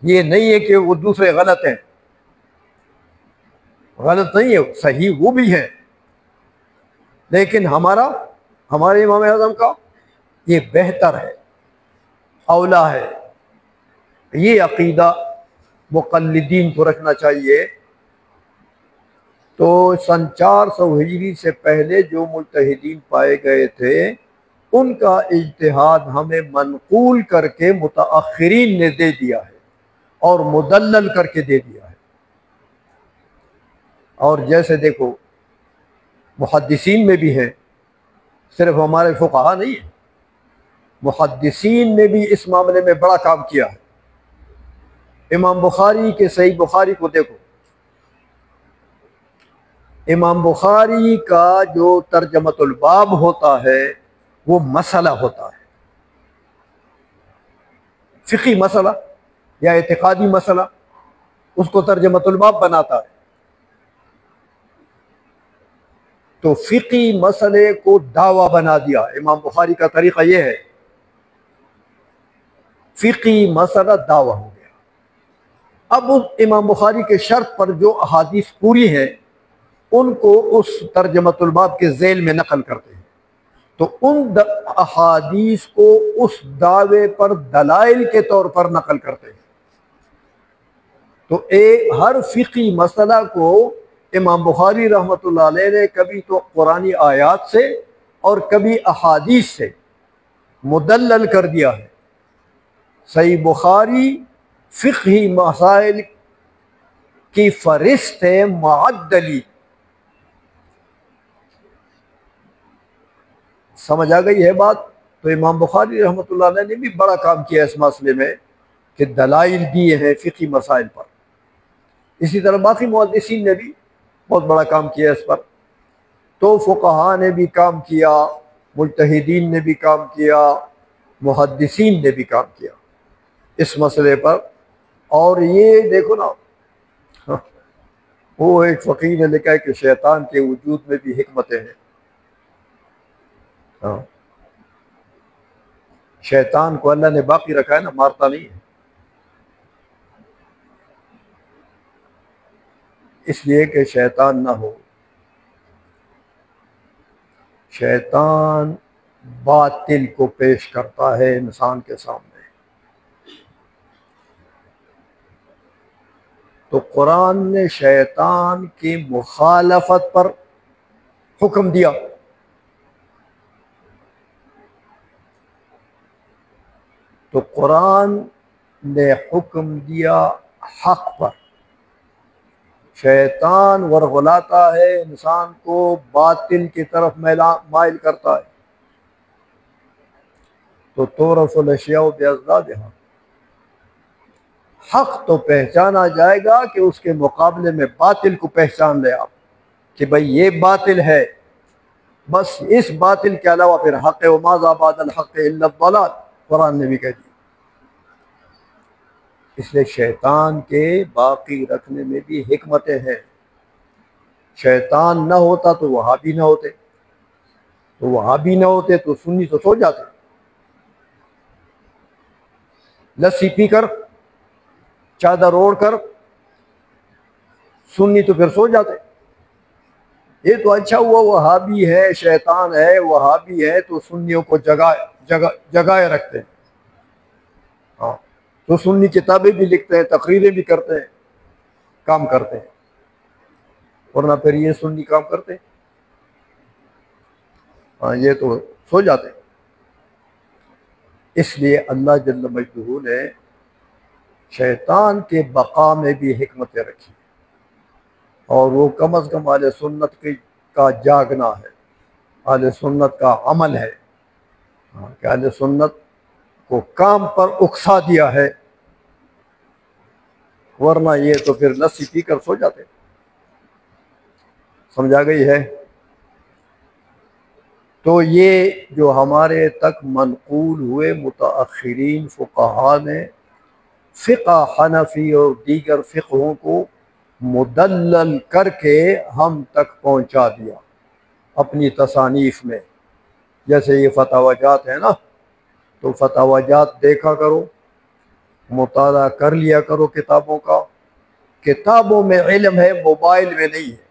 یہ نہیں ہے کہ وہ دوسرے غلط ہیں، غلط نہیں ہے، صحیح وہ بھی ہے، لیکن ہمارے امام اعظم کا یہ بہتر ہے، اولا ہے۔ یہ عقیدہ مقلدین کو رکھنا چاہیے۔ تو سن 400 ہجری سے پہلے جو مجتہدین پائے گئے تھے ان کا اجتہاد ہمیں منقول کر کے متاخرین نے دے دیا ہے اور مدلل کر کے دے دیا ہے۔ اور جیسے دیکھو محدثین میں بھی ہے، صرف ہمارے فقہا نہیں ہے، محدثین نے بھی اس معاملے میں بڑا کام کیا ہے۔ امام بخاری کے صحیح بخاری کو دیکھو، امام بخاری کا جو ترجمۃ الباب ہوتا ہے وہ مسئلہ ہوتا ہے، فقہی مسئلہ یا اعتقادی مسئلہ، اس کو ترجمۃ الباب بناتا ہے۔ تو فقہی مسئلے کو دعویٰ بنا دیا، امام بخاری کا طریقہ یہ ہے، فقہی مسئلہ دعویٰ ہو گیا۔ اب اس امام بخاری کے شرط پر جو احادیث پوری ہیں ان کو اس ترجمۃ الباب کے ذیل میں نقل کرتے ہیں، تو ان احادیث کو اس دعوے پر دلائل کے طور پر نقل کرتے ہیں۔ تو ہر فقہی مسئلہ کو امام بخاری رحمۃ اللہ علیہ نے کبھی تو قرآنی آیات سے اور کبھی احادیث سے مدلل کر دیا ہے۔ صحیح بخاری فقہی مسائل کی فہرست ہے معدلی، سمجھ آ گئی ہے بات؟ تو امام بخاری رحمۃ اللہ علیہ نے بھی بڑا کام کیا اس مسئلے میں کہ دلائل دیے ہیں فقہی مسائل پر. اسی طرح باقی محدثین نے بھی بہت بڑا کام کیا اس پر. تو فقہاء نے بھی کام کیا، مجتہدین نے بھی کام کیا، محدثین نے بھی کام کیا اس مسئلے پر. اور یہ دیکھو نا، وہ ایک فقیر نے لکھا ہے کہ شیطان کے وجود میں بھی حکمتیں ہیں. ہاں، شیطان کو اللہ نے باقی رکھا ہے نا، مارتا نہیں ہے. اس لیے کہ شیطان نہ ہو. شیطان باطل کو پیش کرتا ہے انسان کے سامنے. تو قرآن نے شیطان کی مخالفت پر حکم دیا. تو قرآن نے حکم دیا حق پر. شیطان ورغلاتا ہے انسان کو، باطل کی طرف مائل کرتا ہے. تو تعرف الاشیاء باضدادها، حق تو پہچانا جائے گا کہ اس کے مقابلے میں باطل کو پہچان لے آپ کہ بھئی یہ باطل ہے، بس اس باطل کے علاوہ پھر حق ہے. وَمَاذَا بَعْدَ الْحَقِّ إِلَّا الضَّلَالُ، قرآن نے بھی کہہ دیا. اس لیے شیطان کے باقی رکھنے میں بھی حکمتیں ہیں. شیطان نہ ہوتا تو وہابی نہ ہوتے، تو وہابی نہ ہوتے تو سنی تو سو جاتے. لسی پی کر، چادر اوڑھ کر سنی تو پھر سو جاتے. یہ تو اچھا ہوا وہابی ہے، شیطان ہے، وہابی ہے تو سنیوں کو جگائے رکھتے ہیں. ہاں، تو سنی کتابیں بھی لکھتے ہیں، تقریریں بھی کرتے ہیں، کام کرتے ہیں. ورنہ پھر یہ سنی کام کرتے ہیں؟ ہاں، یہ تو سو جاتے ہیں. اس لیے اللہ جل مجدہ نے شیطان کے بقا میں بھی حکمتیں رکھی، اور وہ کم از کم اہل سنت کا جاگنا ہے، اہل سنت کا عمل ہے کہ اہل سنت کو کام پر اکسا دیا ہے. ورنہ یہ تو پھر لسی پی کر سو جاتے. سمجھا گئی ہے؟ تو یہ جو ہمارے تک منقول ہوئے متاخرین فقہاء نے فقہ حنفی اور دیگر فقہوں کو مدلل کر کے ہم تک پہنچا دیا اپنی تصانیف میں. جیسے یہ فتاوی جات ہے نا، تو فتاوی جات دیکھا کرو، مطالعہ کر لیا کرو کتابوں کا. کتابوں میں علم ہے، موبائل میں نہیں ہے.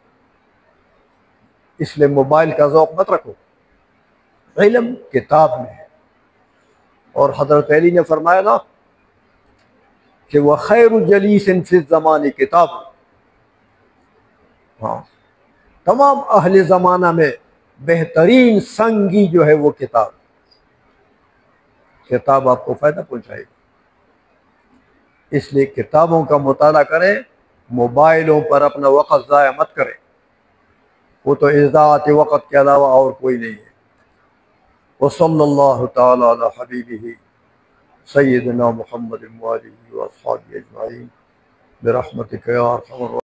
اس لیے موبائل کا ذوق مت رکھو، علم کتاب میں ہے. اور حضرت علی نے فرمایا نا کہ وَخَيْرُ جَلِيسٍ فِي الزَّمَانِ کتاب. ہاں، تمام اہل زمانہ میں بہترین سنگی جو ہے وہ کتاب. کتاب آپ کو فائدہ پہنچائے گی. اس لیے کتابوں کا مطالعہ کریں، موبائلوں پر اپنا وقت ضائع مت کریں. وہ تو اضاعت وقت کے علاوہ اور کوئی نہیں ہے. وصلی اللہ تعالی علی حبیبہ سیدنا محمد وآلہ وصحبہ اجمعین برحمتک یا ارحم الراحمین.